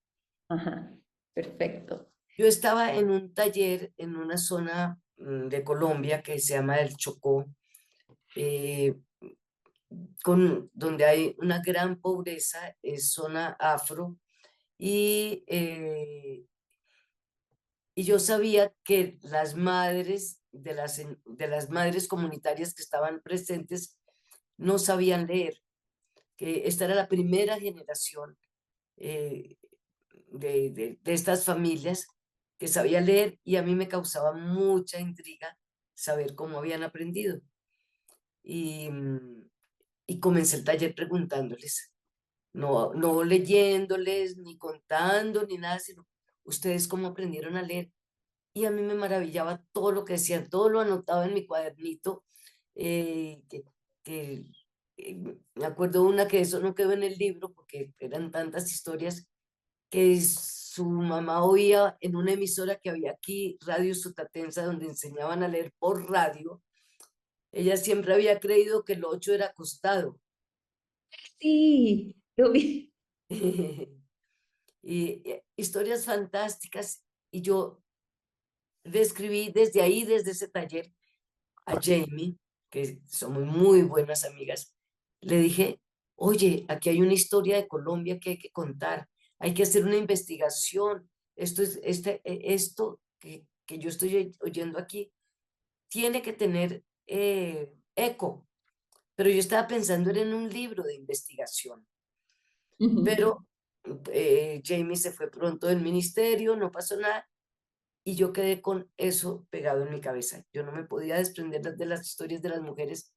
ajá, perfecto. Yo estaba en un taller en una zona de Colombia que se llama el Chocó, eh, donde hay una gran pobreza, es zona afro, y yo sabía que las madres de las madres comunitarias que estaban presentes no sabían leer, que esta era la primera generación eh, de estas familias que sabía leer, y a mí me causaba mucha intriga saber cómo habían aprendido. Y comencé el taller preguntándoles, no leyéndoles, ni contando, ni nada, sino ustedes cómo aprendieron a leer. Y a mí me maravillaba todo lo que decían, todo lo anotaba en mi cuadernito, eh, que, que, me acuerdo una que eso no quedó en el libro porque eran tantas historias, que su mamá oía en una emisora que había aquí, Radio Sutatensa, donde enseñaban a leer por radio. Ella siempre había creído que el 8 era acostado. Sí, lo vi. Y historias fantásticas. Y yo le escribí desde ahí, desde ese taller, a Jamie, que somos muy buenas amigas. Le dije, oye, aquí hay una historia de Colombia que hay que contar, hay que hacer una investigación. Esto que yo estoy oyendo aquí tiene que tener eco. Pero yo estaba pensando era en un libro de investigación. Ujú, Pero Jamie se fue pronto del ministerio, no pasó nada, y yo quedé con eso pegado en mi cabeza. Yo no me podía desprender de las historias de las mujeres,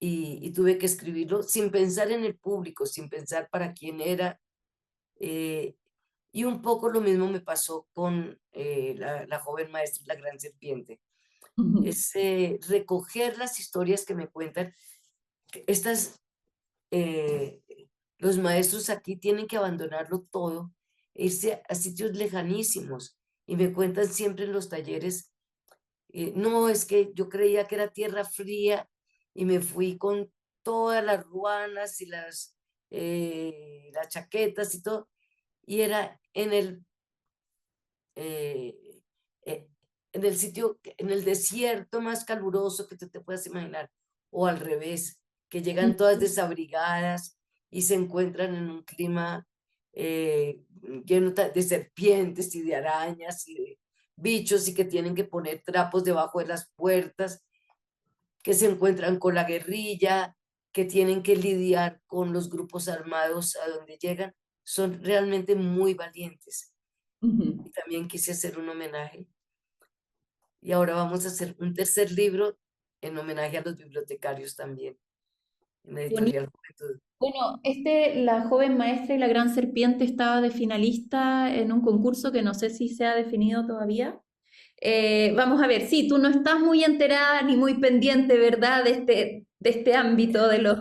y tuve que escribirlo sin pensar en el público, sin pensar para quién era. eh, y un poco lo mismo me pasó con la joven maestra y la gran serpiente. ujú, Es recoger las historias que me cuentan. Estas eh, los maestros aquí tienen que abandonarlo todo, irse a sitios lejanísimos, y me cuentan siempre en los talleres, no, es que yo creía que era tierra fría y me fui con todas las ruanas y las chaquetas y todo, y era eh, eh, en el sitio, en el desierto más caluroso que tú te puedas imaginar, o al revés, que llegan todas desabrigadas y se encuentran en un clima lleno de serpientes y de arañas y de bichos, y que tienen que poner trapos debajo de las puertas, que se encuentran con la guerrilla, que tienen que lidiar con los grupos armados a donde llegan. Son realmente muy valientes. ujú. Y también quise hacer un homenaje. Y ahora vamos a hacer un tercer libro en homenaje a los bibliotecarios también, en la Bonito. editorial Juventud. Bueno, La joven maestra y la gran serpiente estaba de finalista en un concurso que no sé si se ha definido todavía. Vamos a ver, sí, tú no estás muy enterada ni muy pendiente, ¿verdad? De este ámbito de los...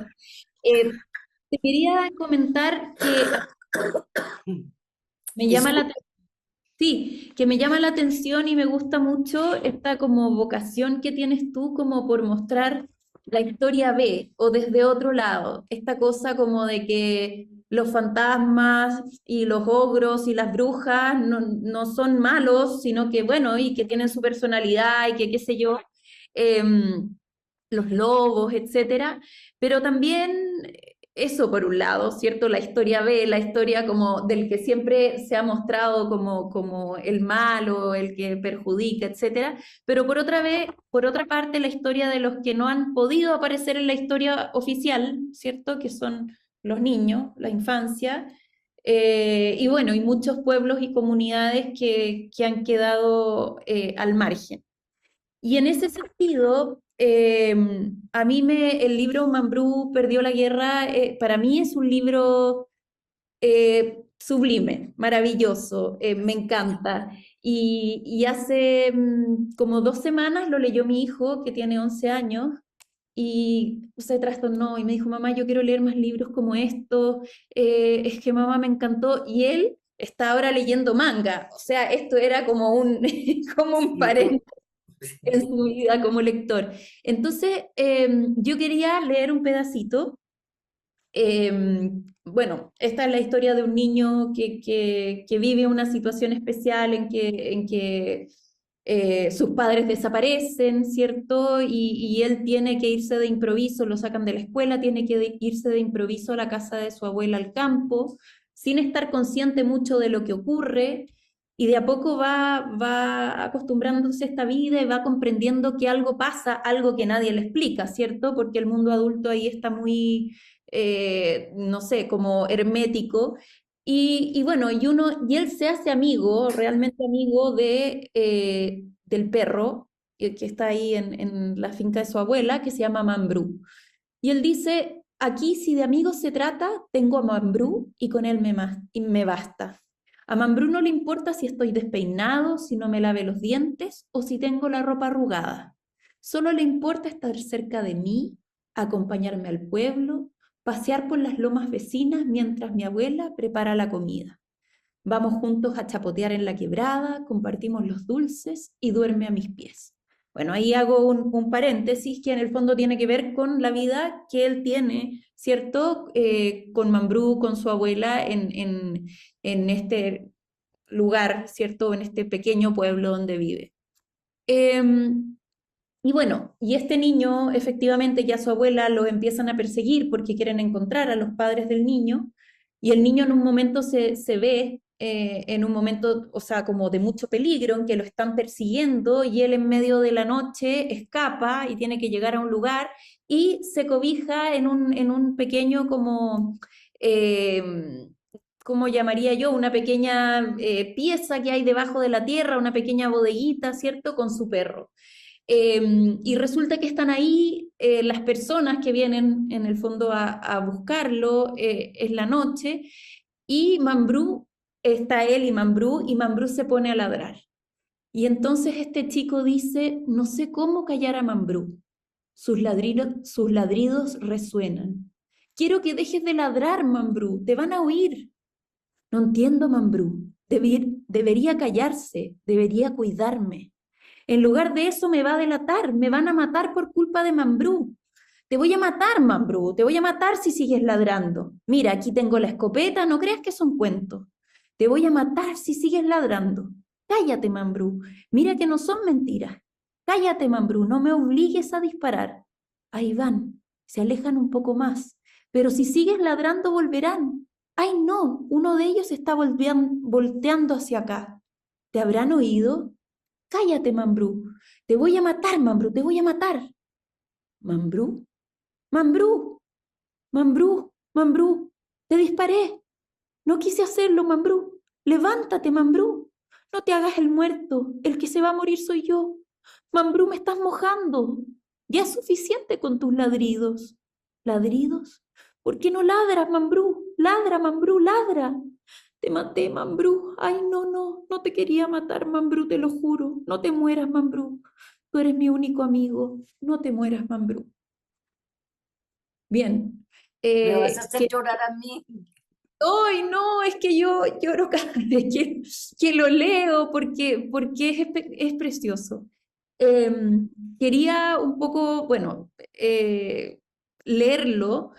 te quería comentar que me llama la Disculpe. atención. Sí, que me llama la atención y me gusta mucho esta como vocación que tienes tú como por mostrar la historia B o desde otro lado, esta cosa como de que los fantasmas y los ogros y las brujas no son malos, sino que bueno, y que tienen su personalidad y que qué sé yo, los lobos, etcétera, pero también eso por un lado, ¿cierto? La historia B, la historia como del que siempre se ha mostrado como el malo, el que perjudica, etcétera, pero por otra parte, la historia de los que no han podido aparecer en la historia oficial, ¿cierto? Que son los niños, la infancia, y bueno, y muchos pueblos y comunidades que han quedado al margen. Y en ese sentido, A mí el libro Mambrú perdió la guerra, para mí es un libro sublime, maravilloso, me encanta. Y hace como 2 semanas lo leyó mi hijo, que tiene 11 años, y se trastornó y me dijo, mamá, yo quiero leer más libros como estos, es que mamá me encantó. Y él está ahora leyendo manga, o sea, esto era como como un Y tú, paréntesis en su vida como lector. Entonces, yo quería leer un pedacito. Bueno, esta es la historia de un niño que vive una situación especial en que sus padres desaparecen, ¿cierto? Y él tiene que irse de improviso, lo sacan de la escuela, tiene que irse de improviso a la casa de su abuela al campo, sin estar consciente mucho de lo que ocurre. Y de a poco va acostumbrándose a esta vida y va comprendiendo que algo pasa, algo que nadie le explica, ¿cierto? Porque el mundo adulto ahí está muy, no sé, como hermético. Y bueno, y él se hace amigo, realmente amigo del perro que está ahí en la finca de su abuela, que se llama Mambrú. Y él dice, aquí si de amigos se trata, tengo a Mambrú y con él y me basta. A Mambrú no le importa si estoy despeinado, si no me lave los dientes o si tengo la ropa arrugada. Solo le importa estar cerca de mí, acompañarme al pueblo, pasear por las lomas vecinas mientras mi abuela prepara la comida. Vamos juntos a chapotear en la quebrada, compartimos los dulces y duerme a mis pies. Bueno, ahí hago un paréntesis que en el fondo tiene que ver con la vida que él tiene, ¿cierto? Con Mambrú, con su abuela en este lugar, ¿cierto? En este pequeño pueblo donde vive. Y bueno, y este niño, efectivamente, ya su abuela lo empiezan a perseguir porque quieren encontrar a los padres del niño, y el niño en un momento se ve, en un momento, o sea, como de mucho peligro, en que lo están persiguiendo, y él en medio de la noche escapa y tiene que llegar a un lugar y se cobija en un pequeño como... ¿cómo llamaría yo? Una pequeña pieza que hay debajo de la tierra, una pequeña bodeguita, ¿cierto? Con su perro. Y resulta que están ahí las personas que vienen en el fondo a buscarlo, es la noche, y Mambrú, está él y Mambrú se pone a ladrar. Y entonces este chico dice, no sé cómo callar a Mambrú. Sus ladridos resuenan. Quiero que dejes de ladrar, Mambrú, te van a oír. No entiendo, Mambrú. Debería callarse, debería cuidarme. En lugar de eso me va a delatar, me van a matar por culpa de Mambrú. Te voy a matar, Mambrú, te voy a matar si sigues ladrando. Mira, aquí tengo la escopeta, no creas que son cuentos. Te voy a matar si sigues ladrando. Cállate, Mambrú, mira que no son mentiras. Cállate, Mambrú, no me obligues a disparar. Ahí van, se alejan un poco más, pero si sigues ladrando volverán. Ay, no, uno de ellos está volteando hacia acá. ¿Te habrán oído? Cállate, Mambrú. Te voy a matar, Mambrú, te voy a matar. ¿Mambrú? ¡Mambrú! ¡Mambrú! ¡Mambrú! Te disparé. No quise hacerlo, Mambrú. Levántate, Mambrú. No te hagas el muerto. El que se va a morir soy yo. Mambrú, me estás mojando. Ya es suficiente con tus ladridos. ¿Ladridos? ¿Por qué no ladras, Mambrú? Ladra, Mambrú, ladra. Te maté, Mambrú. Ay, no, no, no te quería matar, Mambrú, te lo juro. No te mueras, Mambrú. Tú eres mi único amigo. No te mueras, Mambrú. Bien. me vas a hacer Que llorar a mí. Ay, no, es que yo lloro cada vez que lo leo porque es precioso. Quería un poco, bueno, leerlo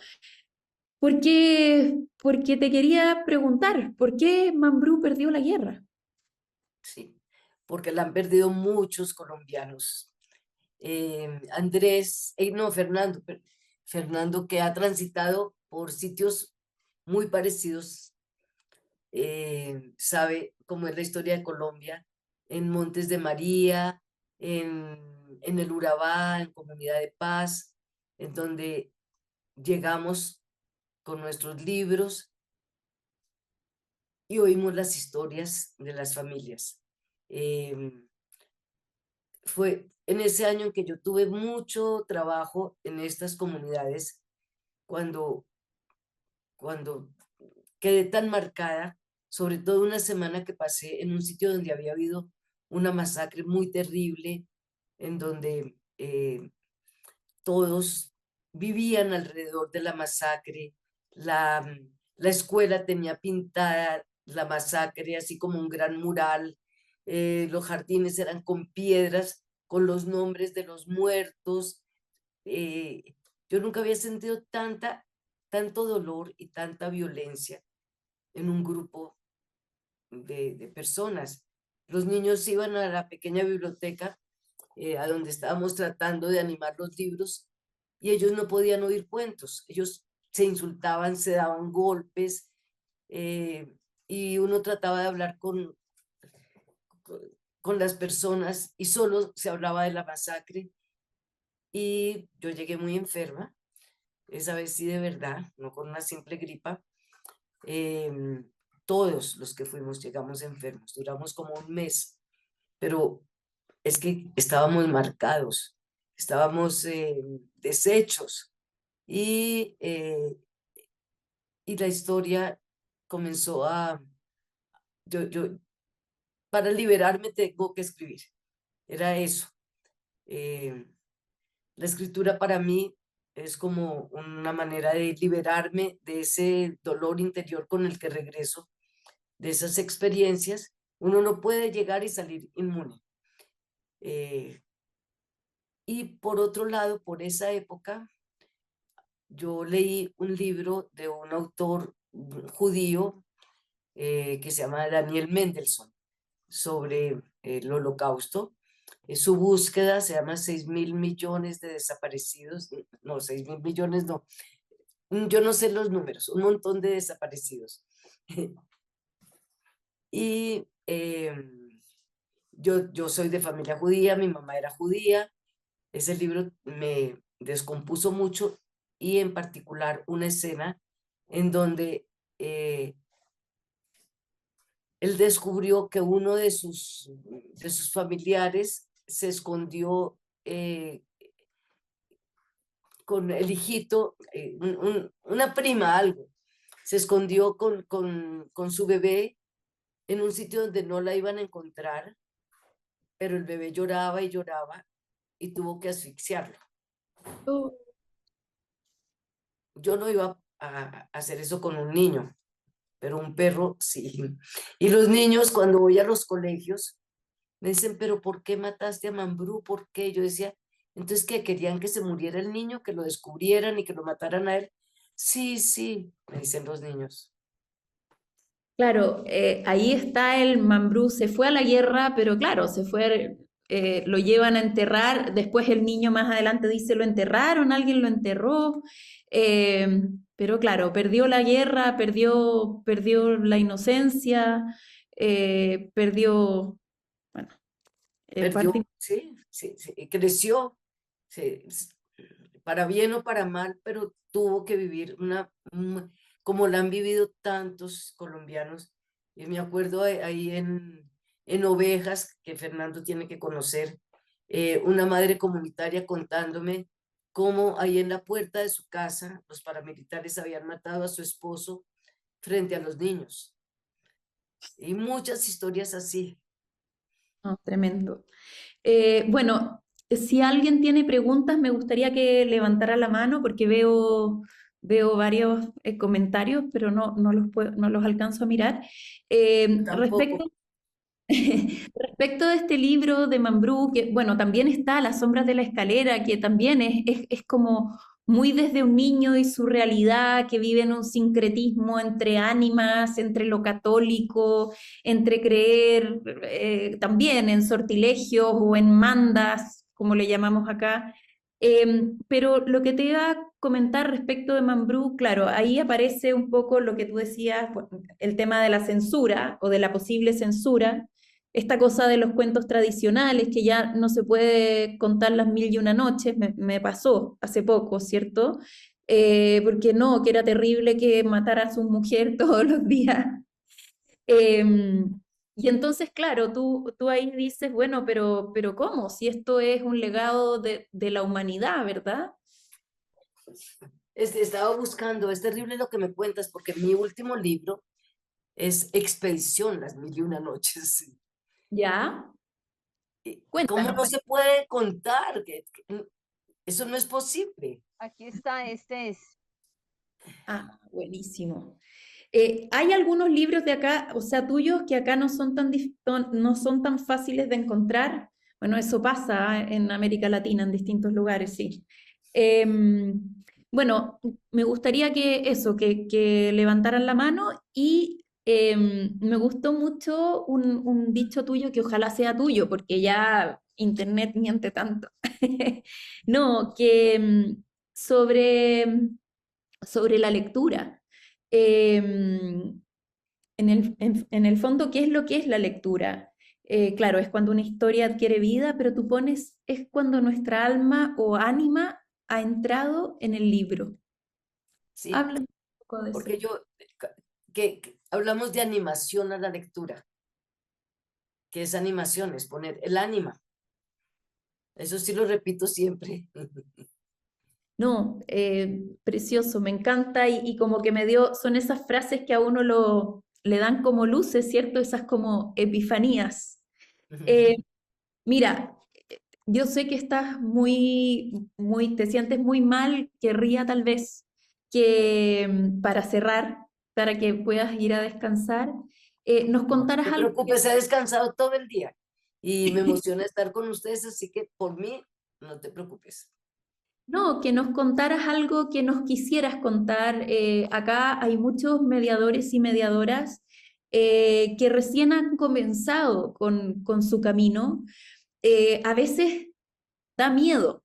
porque te quería preguntar, ¿por qué Mambrú perdió la guerra? Sí, porque la han perdido muchos colombianos. Andrés, no, Fernando, Fernando que ha transitado por sitios muy parecidos, sabe cómo es la historia de Colombia, en Montes de María, en el Urabá, en Comunidad de Paz, en donde llegamos con nuestros libros y oímos las historias de las familias. fue en ese año en que yo tuve mucho trabajo en estas comunidades, cuando, cuando quedé tan marcada, sobre todo una semana que pasé en un sitio donde había habido una masacre muy terrible, en donde todos vivían alrededor de la masacre. La escuela tenía pintada la masacre, así como un gran mural. Los jardines eran con piedras, con los nombres de los muertos. Eh, yo nunca había sentido tanto dolor y tanta violencia en un grupo de personas. Los niños iban a la pequeña biblioteca a donde estábamos tratando de animar los libros, y ellos no podían oír cuentos. Ellos se insultaban, se daban golpes, y uno trataba de hablar con las personas y solo se hablaba de la masacre. Y yo llegué muy enferma, esa vez sí de verdad, no con una simple gripa. Todos los que fuimos llegamos enfermos, duramos como un mes, pero es que estábamos marcados, estábamos deshechos, y la historia comenzó yo, para liberarme tengo que escribir, era eso. La escritura para mí es como una manera de liberarme de ese dolor interior con el que regreso, de esas experiencias. Uno no puede llegar y salir inmune. Y por otro lado, por esa época, yo leí un libro de un autor judío que se llama Daniel Mendelssohn, sobre el Holocausto. Su búsqueda se llama 6.000 millones de desaparecidos. No, 6.000 millones no. Yo no sé los números, un montón de desaparecidos. Y yo soy de familia judía, mi mamá era judía. Ese libro me descompuso mucho, y en particular una escena en donde él descubrió que uno de sus familiares se escondió con el hijito, una prima, algo, se escondió con su bebé en un sitio donde no la iban a encontrar, pero el bebé lloraba y lloraba y tuvo que asfixiarlo. Oh, Yo no iba a hacer eso con un niño, pero un perro sí. Y los niños, cuando voy a los colegios, me dicen, pero ¿por qué mataste a Mambrú? ¿Por qué? Yo decía, entonces, ¿que querían que se muriera el niño, que lo descubrieran y que lo mataran a él? Sí, sí, me dicen los niños. claro, ahí está el Mambrú, se fue a la guerra, pero claro, lo llevan a enterrar, después el niño más adelante dice, lo enterraron, alguien lo enterró, pero claro, perdió la guerra, perdió la inocencia, perdió, bueno, Perdió, parte. sí, sí, sí, y creció, sí, para bien o para mal, pero tuvo que vivir como la han vivido tantos colombianos. Y me acuerdo ahí en Ovejas, que Fernando tiene que conocer, una madre comunitaria contándome cómo ahí en la puerta de su casa los paramilitares habían matado a su esposo frente a los niños. Y muchas historias así. No, tremendo. Bueno, si alguien tiene preguntas, me gustaría que levantara la mano porque veo varios comentarios, pero no los alcanzo a mirar. Tampoco. Respecto de este libro de Mambrú, que bueno, también está Las sombras de la escalera, que también es como muy desde un niño y su realidad, que vive en un sincretismo entre ánimas, entre lo católico, entre creer también en sortilegios o en mandas, como le llamamos acá. Pero lo que te iba a comentar respecto de Mambrú, claro, ahí aparece un poco lo que tú decías, bueno, el tema de la censura o de la posible censura, esta cosa de los cuentos tradicionales, que ya no se puede contar las mil y una noches, me pasó hace poco, ¿cierto? Porque no, que era terrible que matara a su mujer todos los días. Eh, Y entonces, claro, tú ahí dices, bueno, pero ¿cómo? Si esto es un legado de la humanidad, ¿verdad? Estaba buscando, es terrible lo que me cuentas, porque mi último libro es Expedición, las mil y una noches. ¿Ya? ¿Cómo Cuéntanos, no se puede contar? Eso no es posible. Aquí está, este es. Ah, buenísimo. Hay algunos libros de acá, o sea, tuyos, que acá no son no son tan fáciles de encontrar. Bueno, eso pasa en América Latina, en distintos lugares, sí. Em, bueno, me gustaría que levantaran la mano y me gustó mucho un dicho tuyo que ojalá sea tuyo, porque ya Internet miente tanto. No, que sobre la lectura. Em, en el fondo, ¿qué es lo que es la lectura? Claro, es cuando una historia adquiere vida, pero tú pones, es cuando nuestra alma o ánima ha entrado en el libro. Sí, Habla un poco de eso. porque que hablamos de animación a la lectura, que es animación, es poner el ánima. Eso sí lo repito siempre. No, precioso, me encanta y como que son esas frases que a uno le dan como luces, ¿cierto? Esas como epifanías. Eh, Mira, yo sé que estás te sientes muy mal, querría tal vez que para cerrar, para que puedas ir a descansar, nos No contaras te algo preocupes, he descansado todo el día y me emociona estar con ustedes, así que por mí, no te preocupes. no, que nos contaras algo que nos quisieras contar. Acá hay muchos mediadores y mediadoras que recién han comenzado con su camino. A veces da miedo,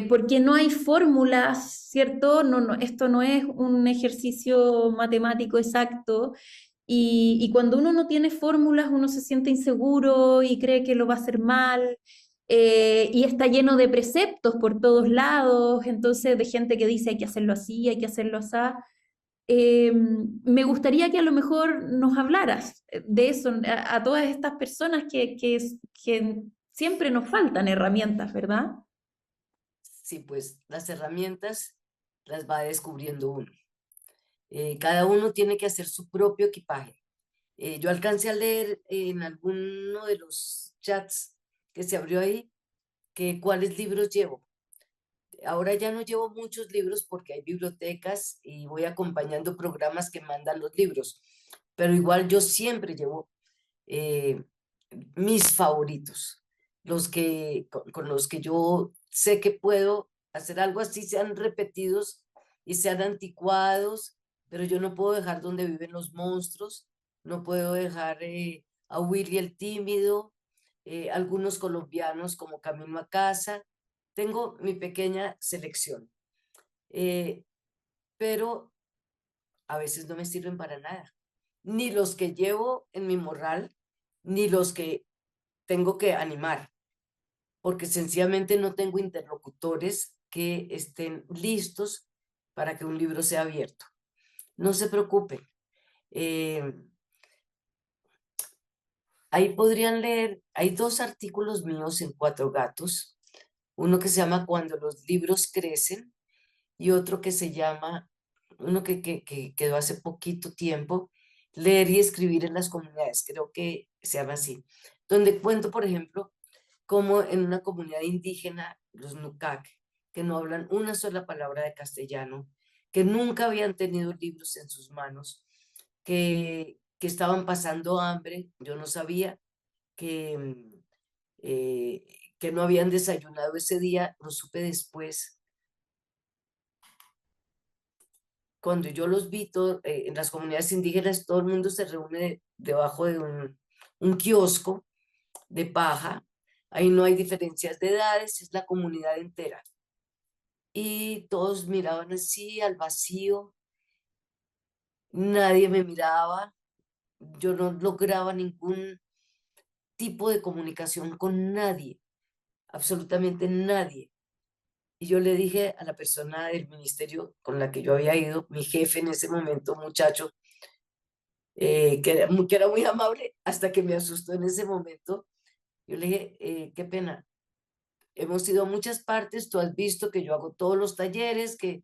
porque no hay fórmulas, ¿cierto? Esto no es un ejercicio matemático exacto. Y cuando uno no tiene fórmulas, uno se siente inseguro y cree que lo va a hacer mal. Y está lleno de preceptos por todos lados, entonces de gente que dice hay que hacerlo así, hay que hacerlo así. Me gustaría que a lo mejor nos hablaras de eso a todas estas personas que siempre nos faltan herramientas, ¿verdad? Sí, pues las herramientas las va descubriendo uno. Cada uno tiene que hacer su propio equipaje. Yo alcancé a leer en alguno de los chats que se abrió ahí que cuáles libros llevo. Ahora ya no llevo muchos libros porque hay bibliotecas y voy acompañando programas que mandan los libros, pero igual yo siempre llevo eh, mis favoritos, los que con los que yo sé que puedo hacer algo así, sean repetidos y sean anticuados, pero yo no puedo dejar Donde viven los monstruos, no puedo dejar a Willy el tímido, algunos colombianos como Camino a casa. Tengo mi pequeña selección, eh, pero a veces no me sirven para nada, ni los que llevo en mi morral, ni los que tengo que animar, porque sencillamente no tengo interlocutores que estén listos para que un libro sea abierto. No se preocupen. eh, Ahí podrían leer, hay dos artículos míos en Cuatro Gatos, uno que se llama Cuando los libros crecen y otro que se llama, uno que quedó hace poquito tiempo, Leer y escribir en las comunidades, creo que se llama así, donde cuento, por ejemplo, cómo en una comunidad indígena, los Nucac, que no hablan una sola palabra de castellano, que nunca habían tenido libros en sus manos, que estaban pasando hambre, yo no sabía, que, eh, que no habían desayunado ese día, lo supe después, cuando yo los vi en las comunidades indígenas, todo el mundo se reúne debajo de un kiosco de paja. Ahí no hay diferencias de edades, es la comunidad entera. Y todos miraban así al vacío, nadie me miraba, yo no lograba ningún tipo de comunicación con nadie, absolutamente nadie. Y yo le dije a la persona del ministerio con la que yo había ido, mi jefe en ese momento, muchacho, que era muy amable, hasta que me asustó en ese momento. Yo le dije, qué pena, hemos ido a muchas partes, tú has visto que yo hago todos los talleres, que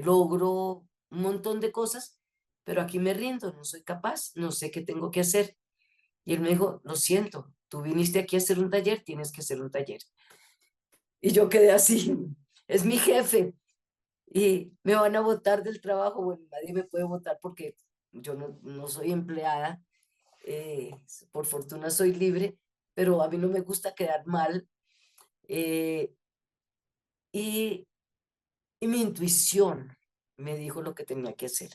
logro un montón de cosas, pero aquí me rindo, no soy capaz, no sé qué tengo que hacer. Y él me dijo, lo siento, tú viniste aquí a hacer un taller, tienes que hacer un taller. Y yo quedé así, es mi jefe y me van a botar del trabajo. Bueno, nadie me puede votar porque yo no soy empleada, eh, por fortuna soy libre, pero a mí no me gusta quedar mal. eh, y, y mi intuición me dijo lo que tenía que hacer.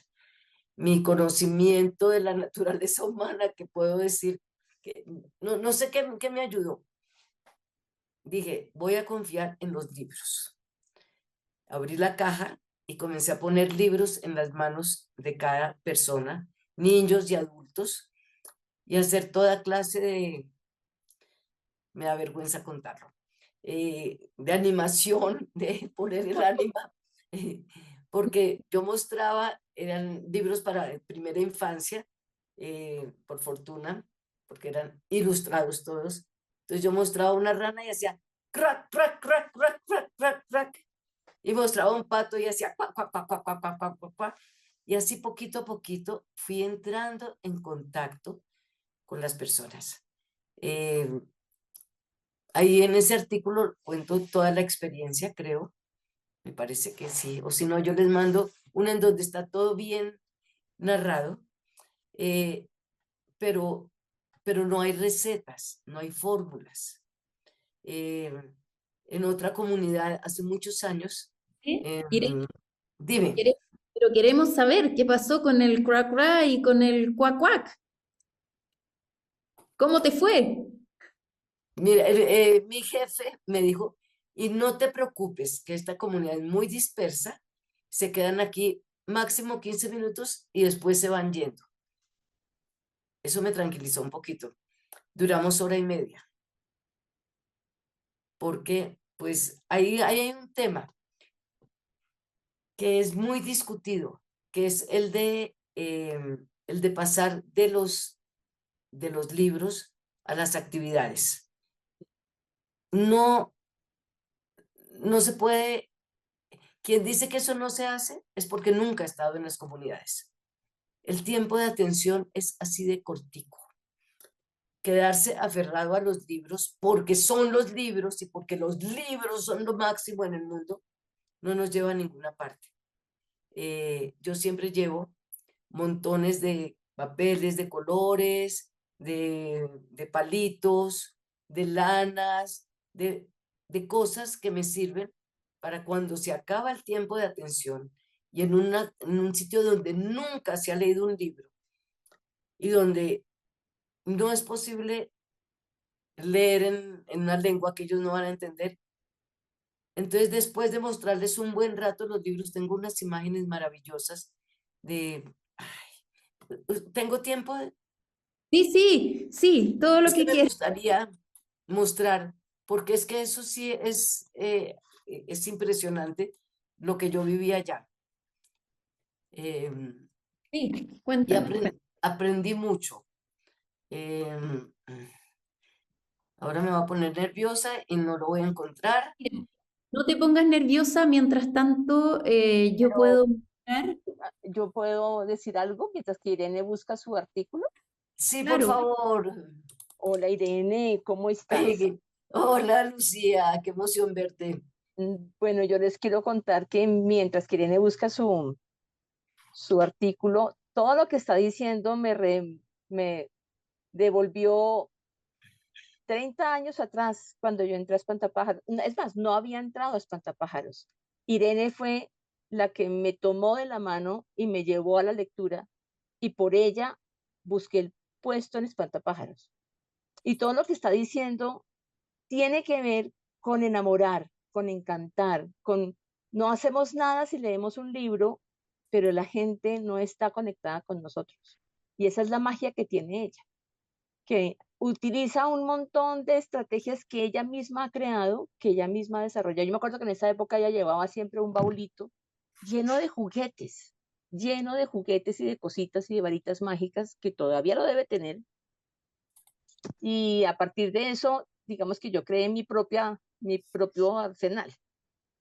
Mi conocimiento de la naturaleza humana, que puedo decir, que no sé qué me ayudó. Dije, voy a confiar en los libros. Abrí la caja y comencé a poner libros en las manos de cada persona, niños y adultos, y hacer toda clase de, me da vergüenza contarlo, de animación, de poner el ánima, porque yo mostraba, eran libros para primera infancia, por fortuna, porque eran ilustrados todos. Entonces yo mostraba una rana y hacía crack, crack, crack, crack, crack, crack, crack. Y mostraba un pato y hacía cuac, cuac, cuac, cuac, cuac, cuac, cuac, cuac, cuac. Y así poquito a poquito fui entrando en contacto con las personas. Eh, Ahí en ese artículo cuento toda la experiencia, creo. Me parece que sí. O si no, yo les mando una en donde está todo bien narrado. eh, pero, pero no hay recetas, no hay fórmulas. Eh, en otra comunidad, hace muchos años, ¿Sí? em, dime. Pero queremos saber qué pasó con el crack crack y con el cuac cuac. ¿Cómo te fue? Mira, mi jefe me dijo, y no te preocupes, que esta comunidad es muy dispersa, se quedan aquí máximo 15 minutos y después se van yendo. Eso me tranquilizó un poquito. Duramos hora y media, porque pues ahí hay un tema que es muy discutido, que es el de pasar de los libros a las actividades. No, no se puede. Quien dice que eso no se hace es porque nunca ha estado en las comunidades. El tiempo de atención es así de cortico. Quedarse aferrado a los libros porque son los libros y porque los libros son lo máximo en el mundo, no nos lleva a ninguna parte. Yo siempre llevo montones de papeles, de colores, de palitos, de lanas, de cosas que me sirven para cuando se acaba el tiempo de atención y en un sitio donde nunca se ha leído un libro y donde no es posible leer en una lengua que ellos no van a entender. Entonces, después de mostrarles un buen rato los libros, tengo unas imágenes maravillosas de... ¿Tengo tiempo? Sí, sí, sí, todo lo Es que que me quieras. gustaría mostrar, porque es que eso sí es impresionante lo que yo viví allá. Em, Sí, y cuéntame. aprendí mucho. Em, Ahora me voy a poner nerviosa y no lo voy a encontrar. No te pongas nerviosa, mientras tanto yo Pero puedo buscar, yo puedo decir algo mientras que Irene busca su artículo. Sí, por claro, favor. Hola Irene, ¿cómo estás? Hola, Lucía, qué emoción verte. Bueno, yo les quiero contar que mientras que Irene busca su artículo, todo lo que está diciendo me devolvió 30 años atrás, cuando yo entré a Espantapájaros. Es más, no había entrado a Espantapájaros. Irene fue la que me tomó de la mano y me llevó a la lectura, y por ella busqué el puesto en Espantapájaros. Y todo lo que está diciendo tiene que ver con enamorar, con encantar, con no hacemos nada si leemos un libro, pero la gente no está conectada con nosotros. Y esa es la magia que tiene ella, que utiliza un montón de estrategias que ella misma ha creado, que ella misma desarrolla. Yo me acuerdo que en esa época ella llevaba siempre un baulito lleno de juguetes, lleno de juguetes y de cositas y de varitas mágicas, que todavía lo debe tener. Y a partir de eso, digamos que yo creé mi propio arsenal.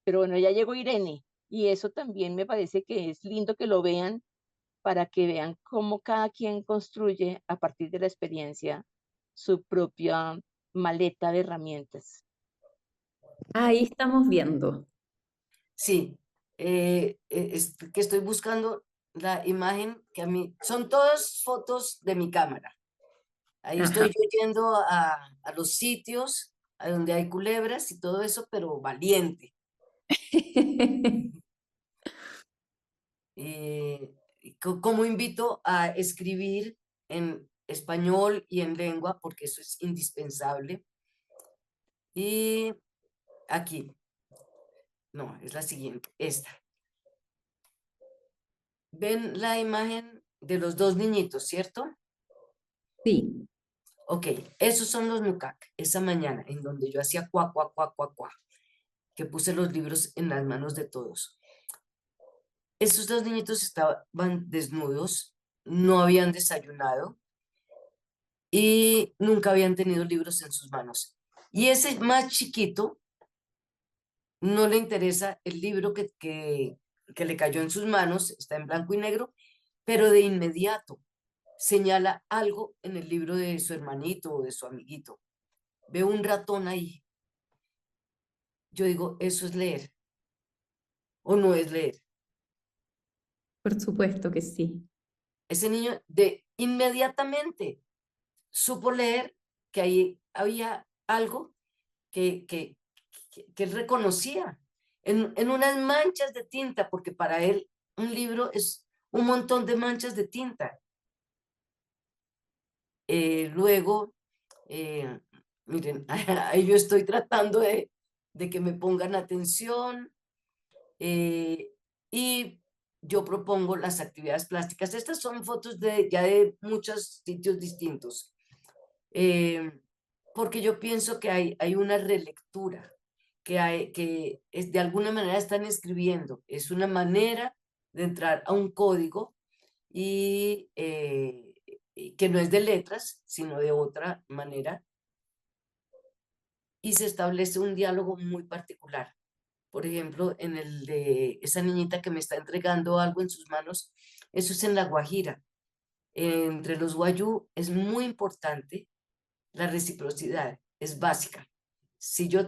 Pero bueno, ya llegó Irene y eso también me parece que es lindo que lo vean para que vean cómo cada quien construye a partir de la experiencia su propia maleta de herramientas. Ahí estamos viendo. Sí, es que estoy buscando la imagen que a mí, son todas fotos de mi cámara. Ahí estoy Ajá. yo yendo a los sitios a donde hay culebras y todo eso, pero valiente. Como invito a escribir en español y en lengua, porque eso es indispensable. Y aquí, no, es la siguiente, esta. ¿Ven la imagen de los dos niñitos, cierto? Sí, Ok, esos son los Nukak, esa mañana en donde yo hacía cuá, cuá, cuá, cuá, cuá, que puse los libros en las manos de todos. Esos dos niñitos estaban desnudos, no habían desayunado y nunca habían tenido libros en sus manos. Y ese más chiquito no le interesa el libro que le cayó en sus manos, está en blanco y negro, pero de inmediato señala algo en el libro de su hermanito o de su amiguito. Veo un ratón ahí. Yo digo, ¿eso es leer o no es leer? por supuesto que sí. Ese niño de inmediatamente supo leer que ahí había algo que él reconocía en unas manchas de tinta, porque para él un libro es un montón de manchas de tinta. Luego, miren, ahí yo estoy tratando de que me pongan atención y yo propongo las actividades plásticas. Estas son fotos ya de muchos sitios distintos, porque yo pienso que hay una relectura, que de alguna manera están escribiendo. Es una manera de entrar a un código y que no es de letras, sino de otra manera, y se establece un diálogo muy particular. Por ejemplo, en el de esa niñita que me está entregando algo en sus manos, eso es en La Guajira. Entre los guayú es muy importante la reciprocidad, es básica. Si yo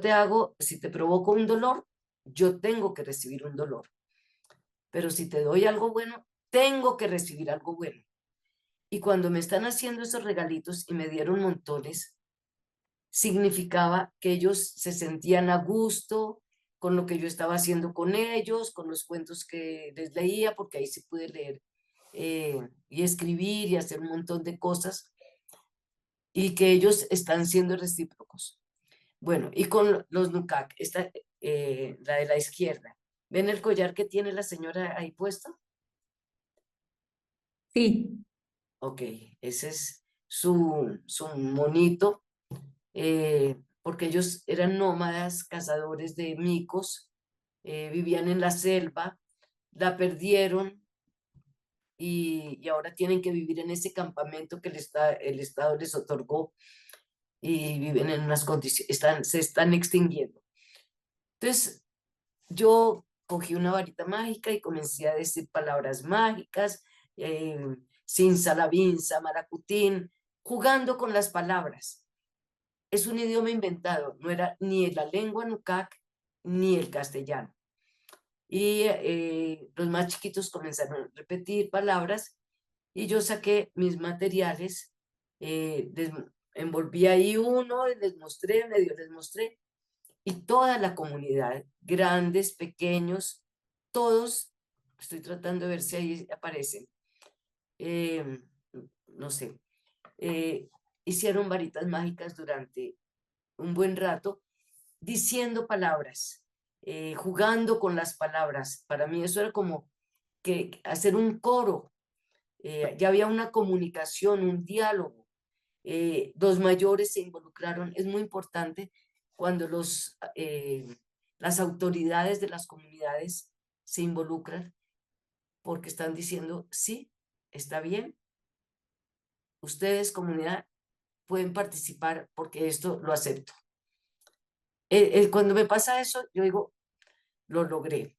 si te provoco un dolor, yo tengo que recibir un dolor. Pero si te doy algo bueno, tengo que recibir algo bueno. Y cuando me están haciendo esos regalitos y me dieron montones, significaba que ellos se sentían a gusto con lo que yo estaba haciendo con ellos, con los cuentos que les leía, porque ahí sí pude leer y escribir y hacer un montón de cosas, y que ellos están siendo recíprocos. Bueno, y con los Nukak, la de la izquierda, ¿ven el collar que tiene la señora ahí puesto? Sí, Ok, ese es su monito, porque ellos eran nómadas, cazadores de micos, vivían en la selva, la perdieron y ahora tienen que vivir en ese campamento que el Estado les otorgó y viven en unas condiciones, se están extinguiendo. Entonces, yo cogí una varita mágica y comencé a decir palabras mágicas, eh, simsalabim, maracutín, jugando con las palabras. Es un idioma inventado, no era ni la lengua nucac ni el castellano. Y los más chiquitos comenzaron a repetir palabras y yo saqué mis materiales, envolví ahí uno y les mostré, medio les mostré, y toda la comunidad, grandes, pequeños, todos, estoy tratando de ver si ahí aparecen, eh, no sé, eh, hicieron varitas mágicas durante un buen rato, diciendo palabras, jugando con las palabras. Para mí eso era como que hacer un coro, ya había una comunicación, un diálogo. Los mayores se involucraron, es muy importante cuando las autoridades de las comunidades se involucran, porque están diciendo, sí, está bien, ustedes, comunidad, pueden participar porque esto lo acepto. Cuando me pasa eso, yo digo, lo logré.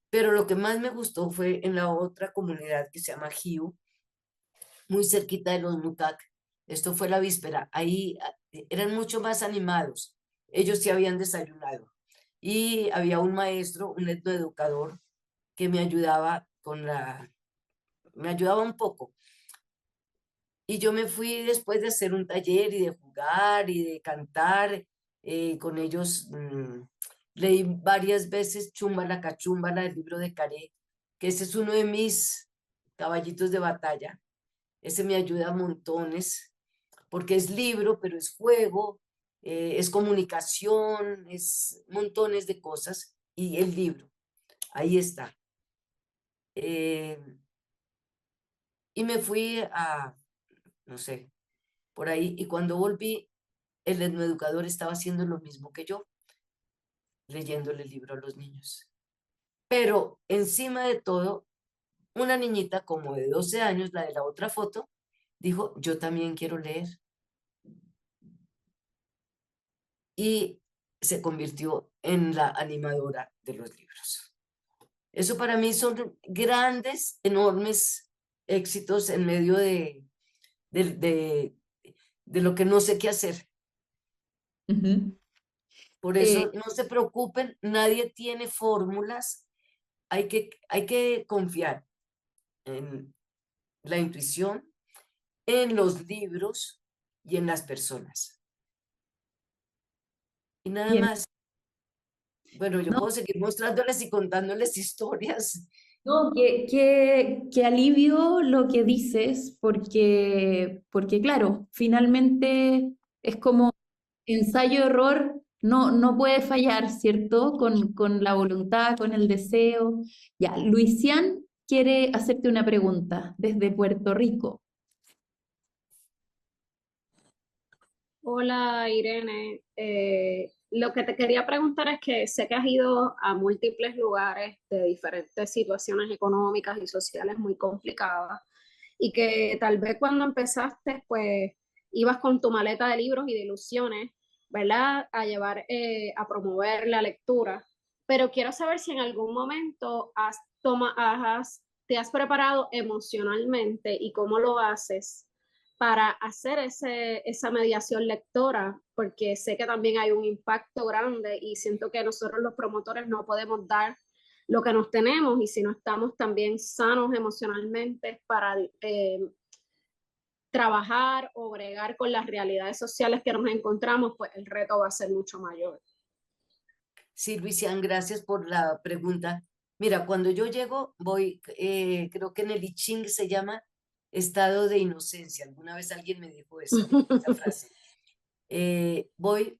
Pero lo que más me gustó fue en la otra comunidad que se llama Jiu, muy cerquita de los Mucac. Esto fue la víspera. Ahí eran mucho más animados. Ellos sí habían desayunado. Y había un maestro, un etnoeducador, que me ayudaba me ayudaba un poco. Y yo me fui después de hacer un taller y de jugar y de cantar con ellos. Leí varias veces Chumba la Cachumbala, el libro de Caré, que ese es uno de mis caballitos de batalla. Ese me ayuda a montones, porque es libro, pero es juego, es comunicación, es montones de cosas. Y el libro, ahí está. Y me fui a, no sé, por ahí, y cuando volví, el etnoeducador estaba haciendo lo mismo que yo, leyéndole el libro a los niños. Pero encima de todo, una niñita como de 12 años, la de la otra foto, dijo, yo también quiero leer. Y se convirtió en la animadora de los libros. Eso para mí son grandes, enormes éxitos en medio de, de lo que no sé qué hacer. Ujú. Por eso no se preocupen, nadie tiene fórmulas, hay que confiar en la intuición, en los libros y en las personas. Y nada Bien. más. Bueno, yo No, puedo seguir mostrándoles y contándoles historias. no, qué alivio lo que dices, porque claro, finalmente es como ensayo-error, no puede fallar, ¿cierto? Con la voluntad, con el deseo. Ya, Luisian quiere hacerte una pregunta desde Puerto Rico. Hola Irene, lo que te quería preguntar es que sé que has ido a múltiples lugares de diferentes situaciones económicas y sociales muy complicadas y que tal vez cuando empezaste pues ibas con tu maleta de libros y de ilusiones, ¿verdad? A llevar, a promover la lectura, pero quiero saber si en algún momento te has preparado emocionalmente y cómo lo haces para hacer esa mediación lectora, porque sé que también hay un impacto grande y siento que nosotros los promotores no podemos dar lo que nos tenemos y si no estamos también sanos emocionalmente para trabajar o bregar con las realidades sociales que nos encontramos, pues el reto va a ser mucho mayor. Sí, Luisian, gracias por la pregunta. Mira, cuando yo llego, voy, creo que en el I Ching se llama estado de inocencia. Alguna vez alguien me dijo eso, esa frase. Voy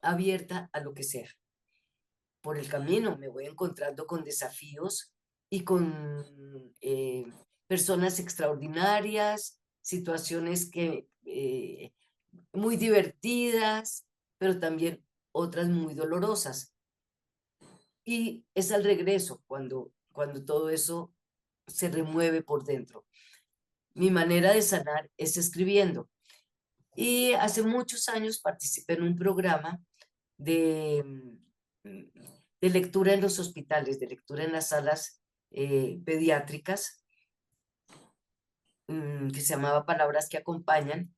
abierta a lo que sea. Por el camino me voy encontrando con desafíos y con personas extraordinarias, situaciones muy divertidas, pero también otras muy dolorosas. Y es al regreso cuando todo eso se remueve por dentro. Mi manera de sanar es escribiendo. Y hace muchos años participé en un programa de, de lectura en los hospitales, de lectura en las salas pediátricas, que se llamaba Palabras que Acompañan.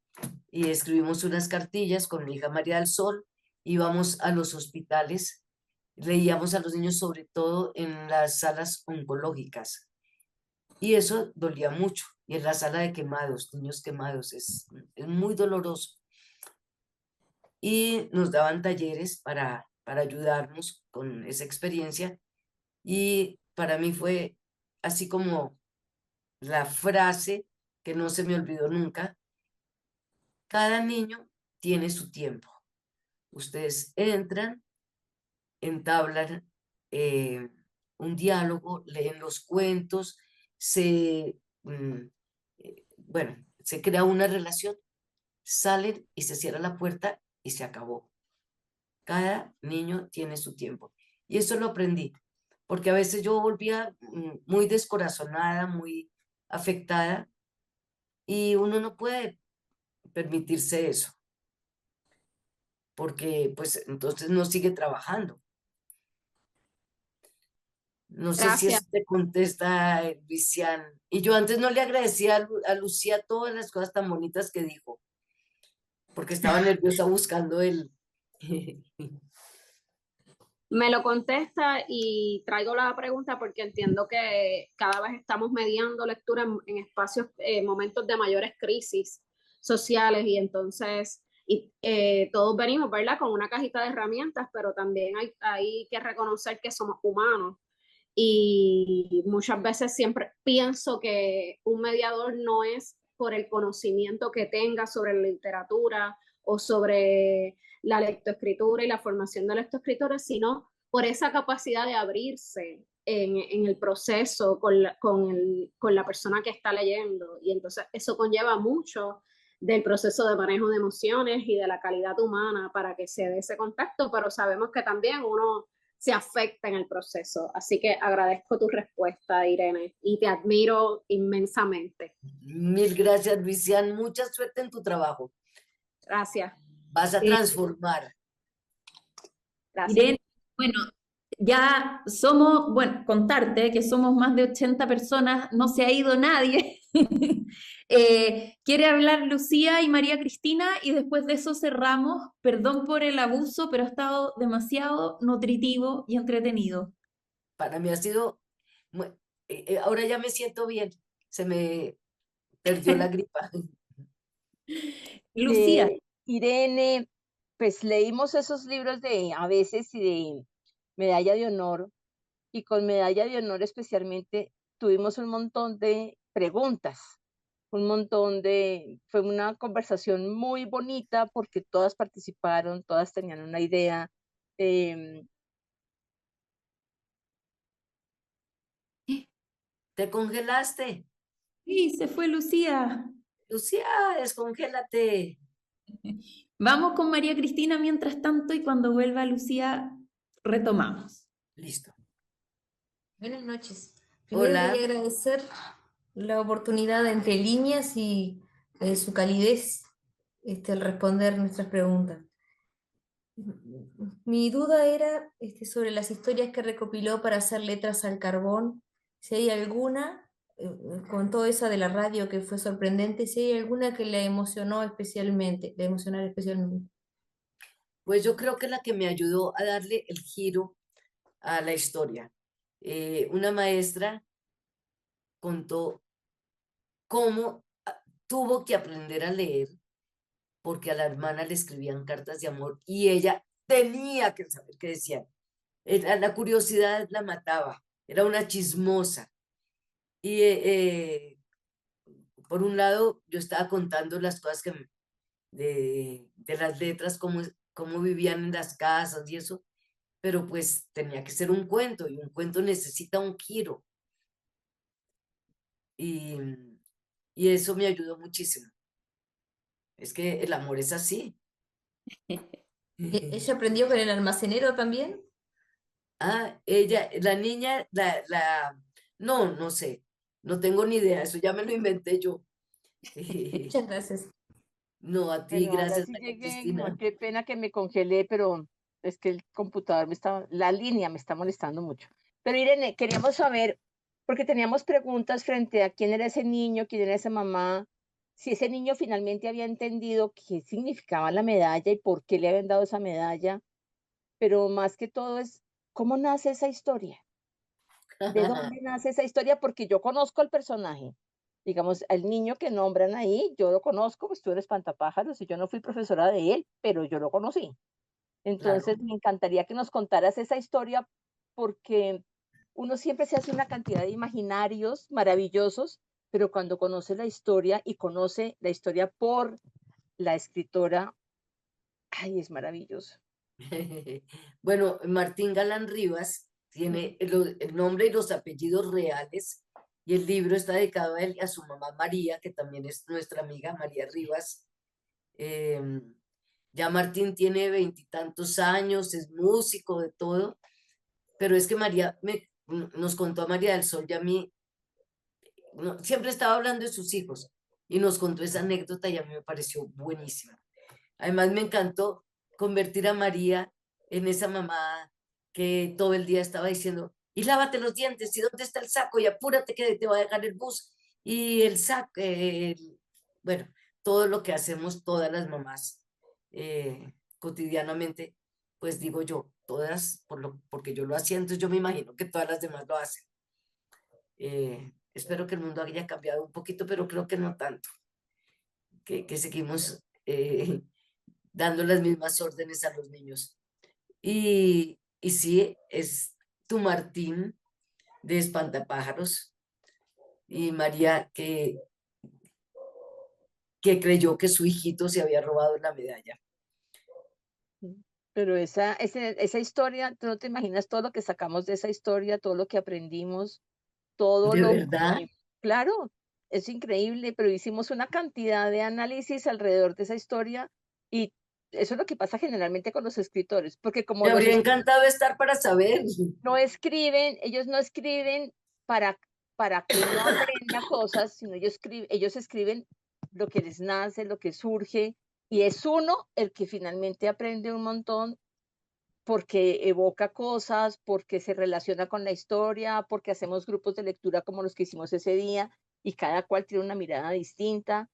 Y escribimos unas cartillas con mi hija María del Sol, íbamos a los hospitales, leíamos a los niños sobre todo en las salas oncológicas y eso dolía mucho. Y en la sala de quemados, niños quemados, es muy doloroso. Y nos daban talleres para ayudarnos con esa experiencia y para mí fue así como la frase que no se me olvidó nunca: cada niño tiene su tiempo. Ustedes entran, entablan un diálogo, leen los cuentos, bueno, se crea una relación, salen y se cierra la puerta y se acabó. Cada niño tiene su tiempo. Y eso lo aprendí, porque a veces yo volvía muy descorazonada, muy afectada, y uno no puede permitirse eso, porque pues entonces no sigue trabajando. No sé si Gracias. eso te contesta, Lucian. Y yo antes no le agradecía a Lucía todas las cosas tan bonitas que dijo, porque estaba nerviosa buscando el... Me lo contesta y traigo la pregunta porque entiendo que cada vez estamos mediando lectura en espacios, momentos de mayores crisis sociales y entonces todos venimos, ¿verdad? Con una cajita de herramientas, pero también hay que reconocer que somos humanos y muchas veces siempre pienso que un mediador no es por el conocimiento que tenga sobre la literatura o sobre la lectoescritura y la formación de lectoescritores, sino por esa capacidad de abrirse en el proceso con la persona que está leyendo. Y entonces eso conlleva mucho del proceso de manejo de emociones y de la calidad humana para que se dé ese contacto, pero sabemos que también uno se afecta en el proceso. Así que agradezco tu respuesta, Irene, y te admiro inmensamente. Mil gracias, Lucian. Mucha suerte en tu trabajo. Gracias. Vas a Eh, transformar. Gracias. Irene, bueno, ya somos, bueno, contarte que somos más de 80 personas, no se ha ido nadie. Quiere hablar Lucía y María Cristina y después de eso cerramos. Perdón por el abuso, pero ha estado demasiado nutritivo y entretenido. Para mí ha sido... ahora ya me siento bien. Se me perdió la gripa. Lucía, Irene, pues leímos esos libros de a veces y de medalla de honor, y con medalla de honor especialmente tuvimos un montón de preguntas, fue una conversación muy bonita porque todas participaron, todas tenían una idea. em, ¿Te congelaste? sí, se fue Lucía. Lucía, descongélate. Vamos con María Cristina mientras tanto y cuando vuelva Lucía retomamos. Listo. Buenas noches. Primero Hola. quería agradecer la oportunidad de Entre Líneas y su calidez al responder nuestras preguntas. Mi duda era sobre las historias que recopiló para hacer letras al carbón, si hay alguna, con todo eso de la radio que fue sorprendente, si hay alguna que le emocionó especialmente, le emocionara especialmente. Pues yo creo que la que me ayudó a darle el giro a la historia. Una maestra contó cómo tuvo que aprender a leer porque a la hermana le escribían cartas de amor y ella tenía que saber qué decían. La curiosidad la mataba, era una chismosa. Y por un lado, yo estaba contando las cosas de las letras, cómo vivían en las casas y eso, pero pues tenía que ser un cuento y un cuento necesita un giro. Y, y eso me ayudó muchísimo. Es que el amor es así. ¿Ella aprendió con el almacenero también? La niña, no, no sé, no tengo ni idea, eso ya me lo inventé yo. Muchas gracias. No, a ti, bueno, ahora gracias, sí María llegué, Cristina. qué pena que me congelé, pero es que el computador la línea me está molestando mucho. Pero Irene, queríamos saber, porque teníamos preguntas frente a quién era ese niño, quién era esa mamá, si ese niño finalmente había entendido qué significaba la medalla y por qué le habían dado esa medalla, pero más que todo es, ¿cómo nace esa historia? ¿De dónde nace esa historia? Porque yo conozco al personaje. Digamos, al niño que nombran ahí, yo lo conozco, pues tú eres espantapájaros y yo no fui profesora de él, pero yo lo conocí. Claro. Entonces, me encantaría que nos contaras esa historia porque uno siempre se hace una cantidad de imaginarios maravillosos, pero cuando conoce la historia y conoce la historia por la escritora, ay, es maravilloso. Bueno, Martín Galán Rivas tiene el nombre y los apellidos reales y el libro está dedicado a él y a su mamá María, que también es nuestra amiga María Rivas. Ya Martín tiene 20 y tantos años, es músico de todo, pero es que María nos contó a María del Sol y a mí, siempre estaba hablando de sus hijos y nos contó esa anécdota y a mí me pareció buenísima. Además me encantó convertir a María en esa mamá que todo el día estaba diciendo, y lávate los dientes, y dónde está el saco, y apúrate que te va a dejar el bus, y el saco, bueno, todo lo que hacemos todas las mamás cotidianamente, pues digo yo, todas, porque yo lo hacía, entonces yo me imagino que todas las demás lo hacen. Espero que el mundo haya cambiado un poquito, pero creo que no tanto, que seguimos dando las mismas órdenes a los niños. Y sí, es tu Martín de Espantapájaros y María que creyó que su hijito se había robado la medalla. Pero esa historia, tú no te imaginas todo lo que sacamos de esa historia, todo lo que aprendimos, todo ¿De lo verdad? que, claro, es increíble, pero hicimos una cantidad de análisis alrededor de esa historia y eso es lo que pasa generalmente con los escritores, porque como Me los habría encantado estar para saber. no escriben, ellos no escriben para que uno aprenda cosas, sino ellos escriben lo que les nace, lo que surge, y es uno el que finalmente aprende un montón porque evoca cosas, porque se relaciona con la historia, porque hacemos grupos de lectura como los que hicimos ese día, y cada cual tiene una mirada distinta.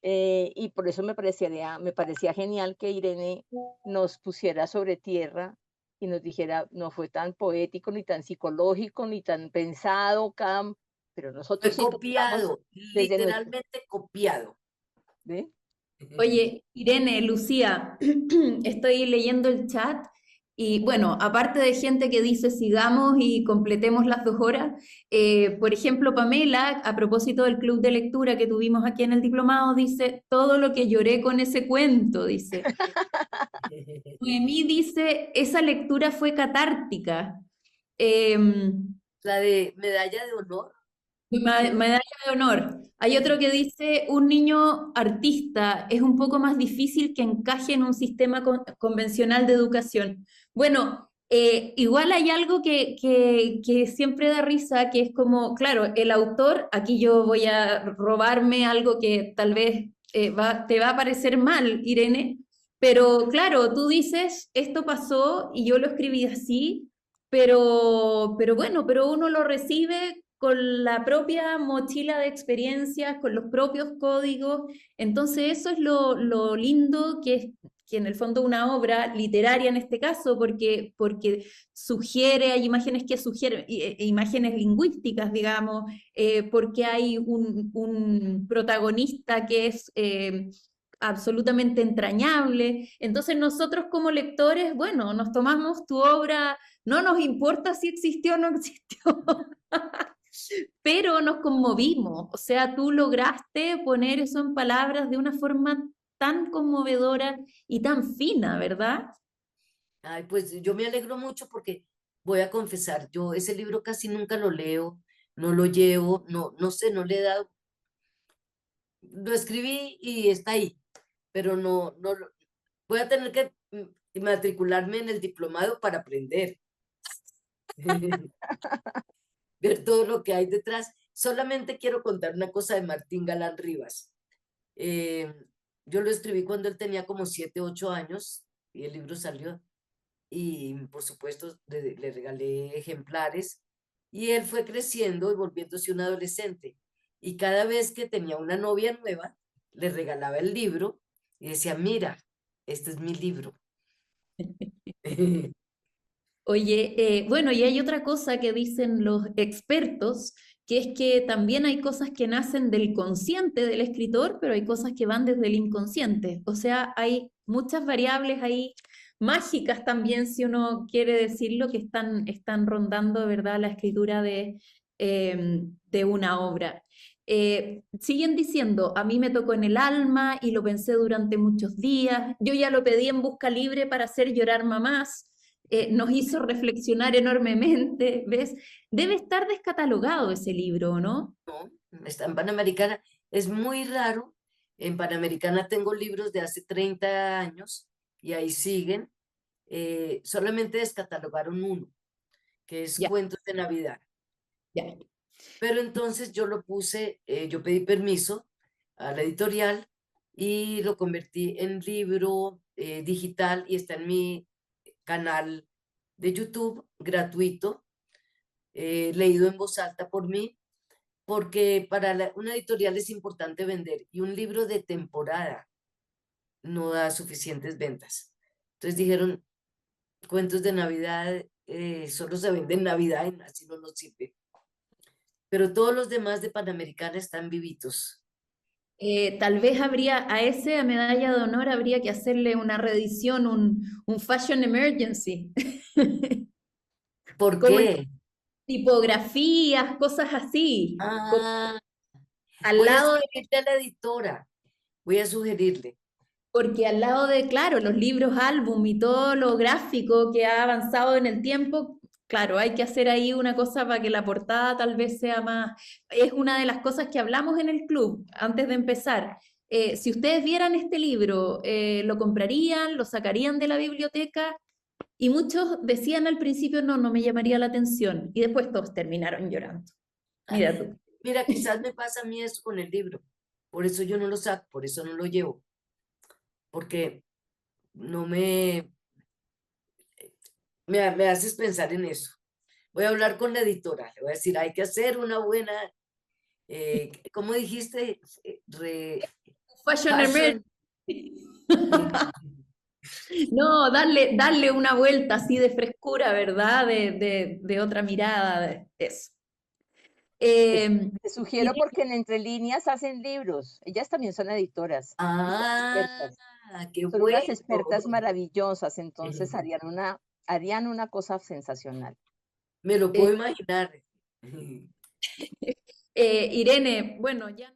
Y por eso me parecía genial que Irene nos pusiera sobre tierra y nos dijera, no fue tan poético, ni tan psicológico, ni tan pensado, pero Fue nosotros sí pensamos copiado, desde nuestro, literalmente copiado. ¿ve? Oye, Irene, Lucía, estoy leyendo el chat y bueno, aparte de gente que dice sigamos y completemos las 2 horas, por ejemplo, Pamela, a propósito del club de lectura que tuvimos aquí en el diplomado, dice todo lo que lloré con ese cuento, dice. Noemí dice, esa lectura fue catártica. La de medalla de honor. Medalla de honor. Hay otro que dice, un niño artista es un poco más difícil que encaje en un sistema convencional de educación. Bueno, igual hay algo que siempre da risa, que es como, claro, el autor, aquí yo voy a robarme algo que tal vez te va a parecer mal, Irene, pero claro, tú dices, esto pasó y yo lo escribí así, pero bueno, pero uno lo recibe con la propia mochila de experiencias, con los propios códigos. Entonces eso es lo lindo que es que en el fondo una obra literaria en este caso, porque sugiere, hay imágenes que sugieren, imágenes lingüísticas, digamos, porque hay un protagonista que es absolutamente entrañable. Entonces nosotros como lectores, bueno, nos tomamos tu obra, no nos importa si existió o no existió, pero nos conmovimos. O sea, tú lograste poner eso en palabras de una forma tan conmovedora y tan fina, ¿verdad? Ay, pues yo me alegro mucho porque voy a confesar, yo ese libro casi nunca lo leo, no lo llevo, no sé, no le he dado, lo escribí y está ahí, pero voy a tener que matricularme en el diplomado para aprender, ver todo lo que hay detrás. Solamente quiero contar una cosa de Martín Galán Rivas. Eh, yo lo escribí cuando él tenía como 7, 8 años y el libro salió. Y por supuesto le regalé ejemplares y él fue creciendo y volviéndose un adolescente. Y cada vez que tenía una novia nueva, le regalaba el libro y decía, mira, este es mi libro. Oye, bueno, y hay otra cosa que dicen los expertos, que es que también hay cosas que nacen del consciente del escritor, pero hay cosas que van desde el inconsciente. O sea, hay muchas variables ahí mágicas también, si uno quiere decirlo, que están rondando, ¿verdad?, la escritura de una obra. Siguen diciendo, a mí me tocó en el alma y lo pensé durante muchos días. Yo ya lo pedí en Busca Libre para hacer llorar mamás. Nos hizo reflexionar enormemente, ¿ves? Debe estar descatalogado ese libro, ¿no? ¿No? Está en Panamericana. Es muy raro. En Panamericana tengo libros de hace 30 años y ahí siguen. Solamente descatalogaron uno. que es Ya. Cuentos de Navidad. Ya. Pero entonces yo lo puse, yo pedí permiso a la editorial y lo convertí en libro digital y está en mi canal de YouTube gratuito, leído en voz alta por mí, porque para una editorial es importante vender y un libro de temporada no da suficientes ventas. Entonces dijeron, Cuentos de Navidad solo se vende en Navidad y así no nos sirve. Pero todos los demás de Panamericana están vivitos. Tal vez habría a ese, a medalla de honor, habría que hacerle una reedición, un Fashion Emergency. ¿Por Como qué? tipografías, cosas así. Ah, Al voy a lado de, sugerirle a la editora. Voy a sugerirle. porque al lado de, claro, los libros álbum y todo lo gráfico que ha avanzado en el tiempo, claro, hay que hacer ahí una cosa para que la portada tal vez sea más. Es una de las cosas que hablamos en el club antes de empezar. Si ustedes vieran este libro, ¿lo comprarían? ¿Lo sacarían de la biblioteca? Y muchos decían al principio, no, no me llamaría la atención. Y después todos terminaron llorando. Mira tú. Mira, quizás me pasa a mí eso con el libro. Por eso yo no lo saco, por eso no lo llevo. Porque no me haces pensar en eso. Voy a hablar con la editora. Le voy a decir, hay que hacer una buena, ¿cómo dijiste? Fashion Fashion. No, darle una vuelta así de frescura, ¿verdad? De otra mirada, de eso. Te sugiero porque en Entre Líneas hacen libros. Ellas también son editoras. Y son Ah, expertas. qué Son unas bueno. expertas maravillosas, entonces harían una cosa sensacional. Me lo puedo imaginar. Irene, bueno, ya.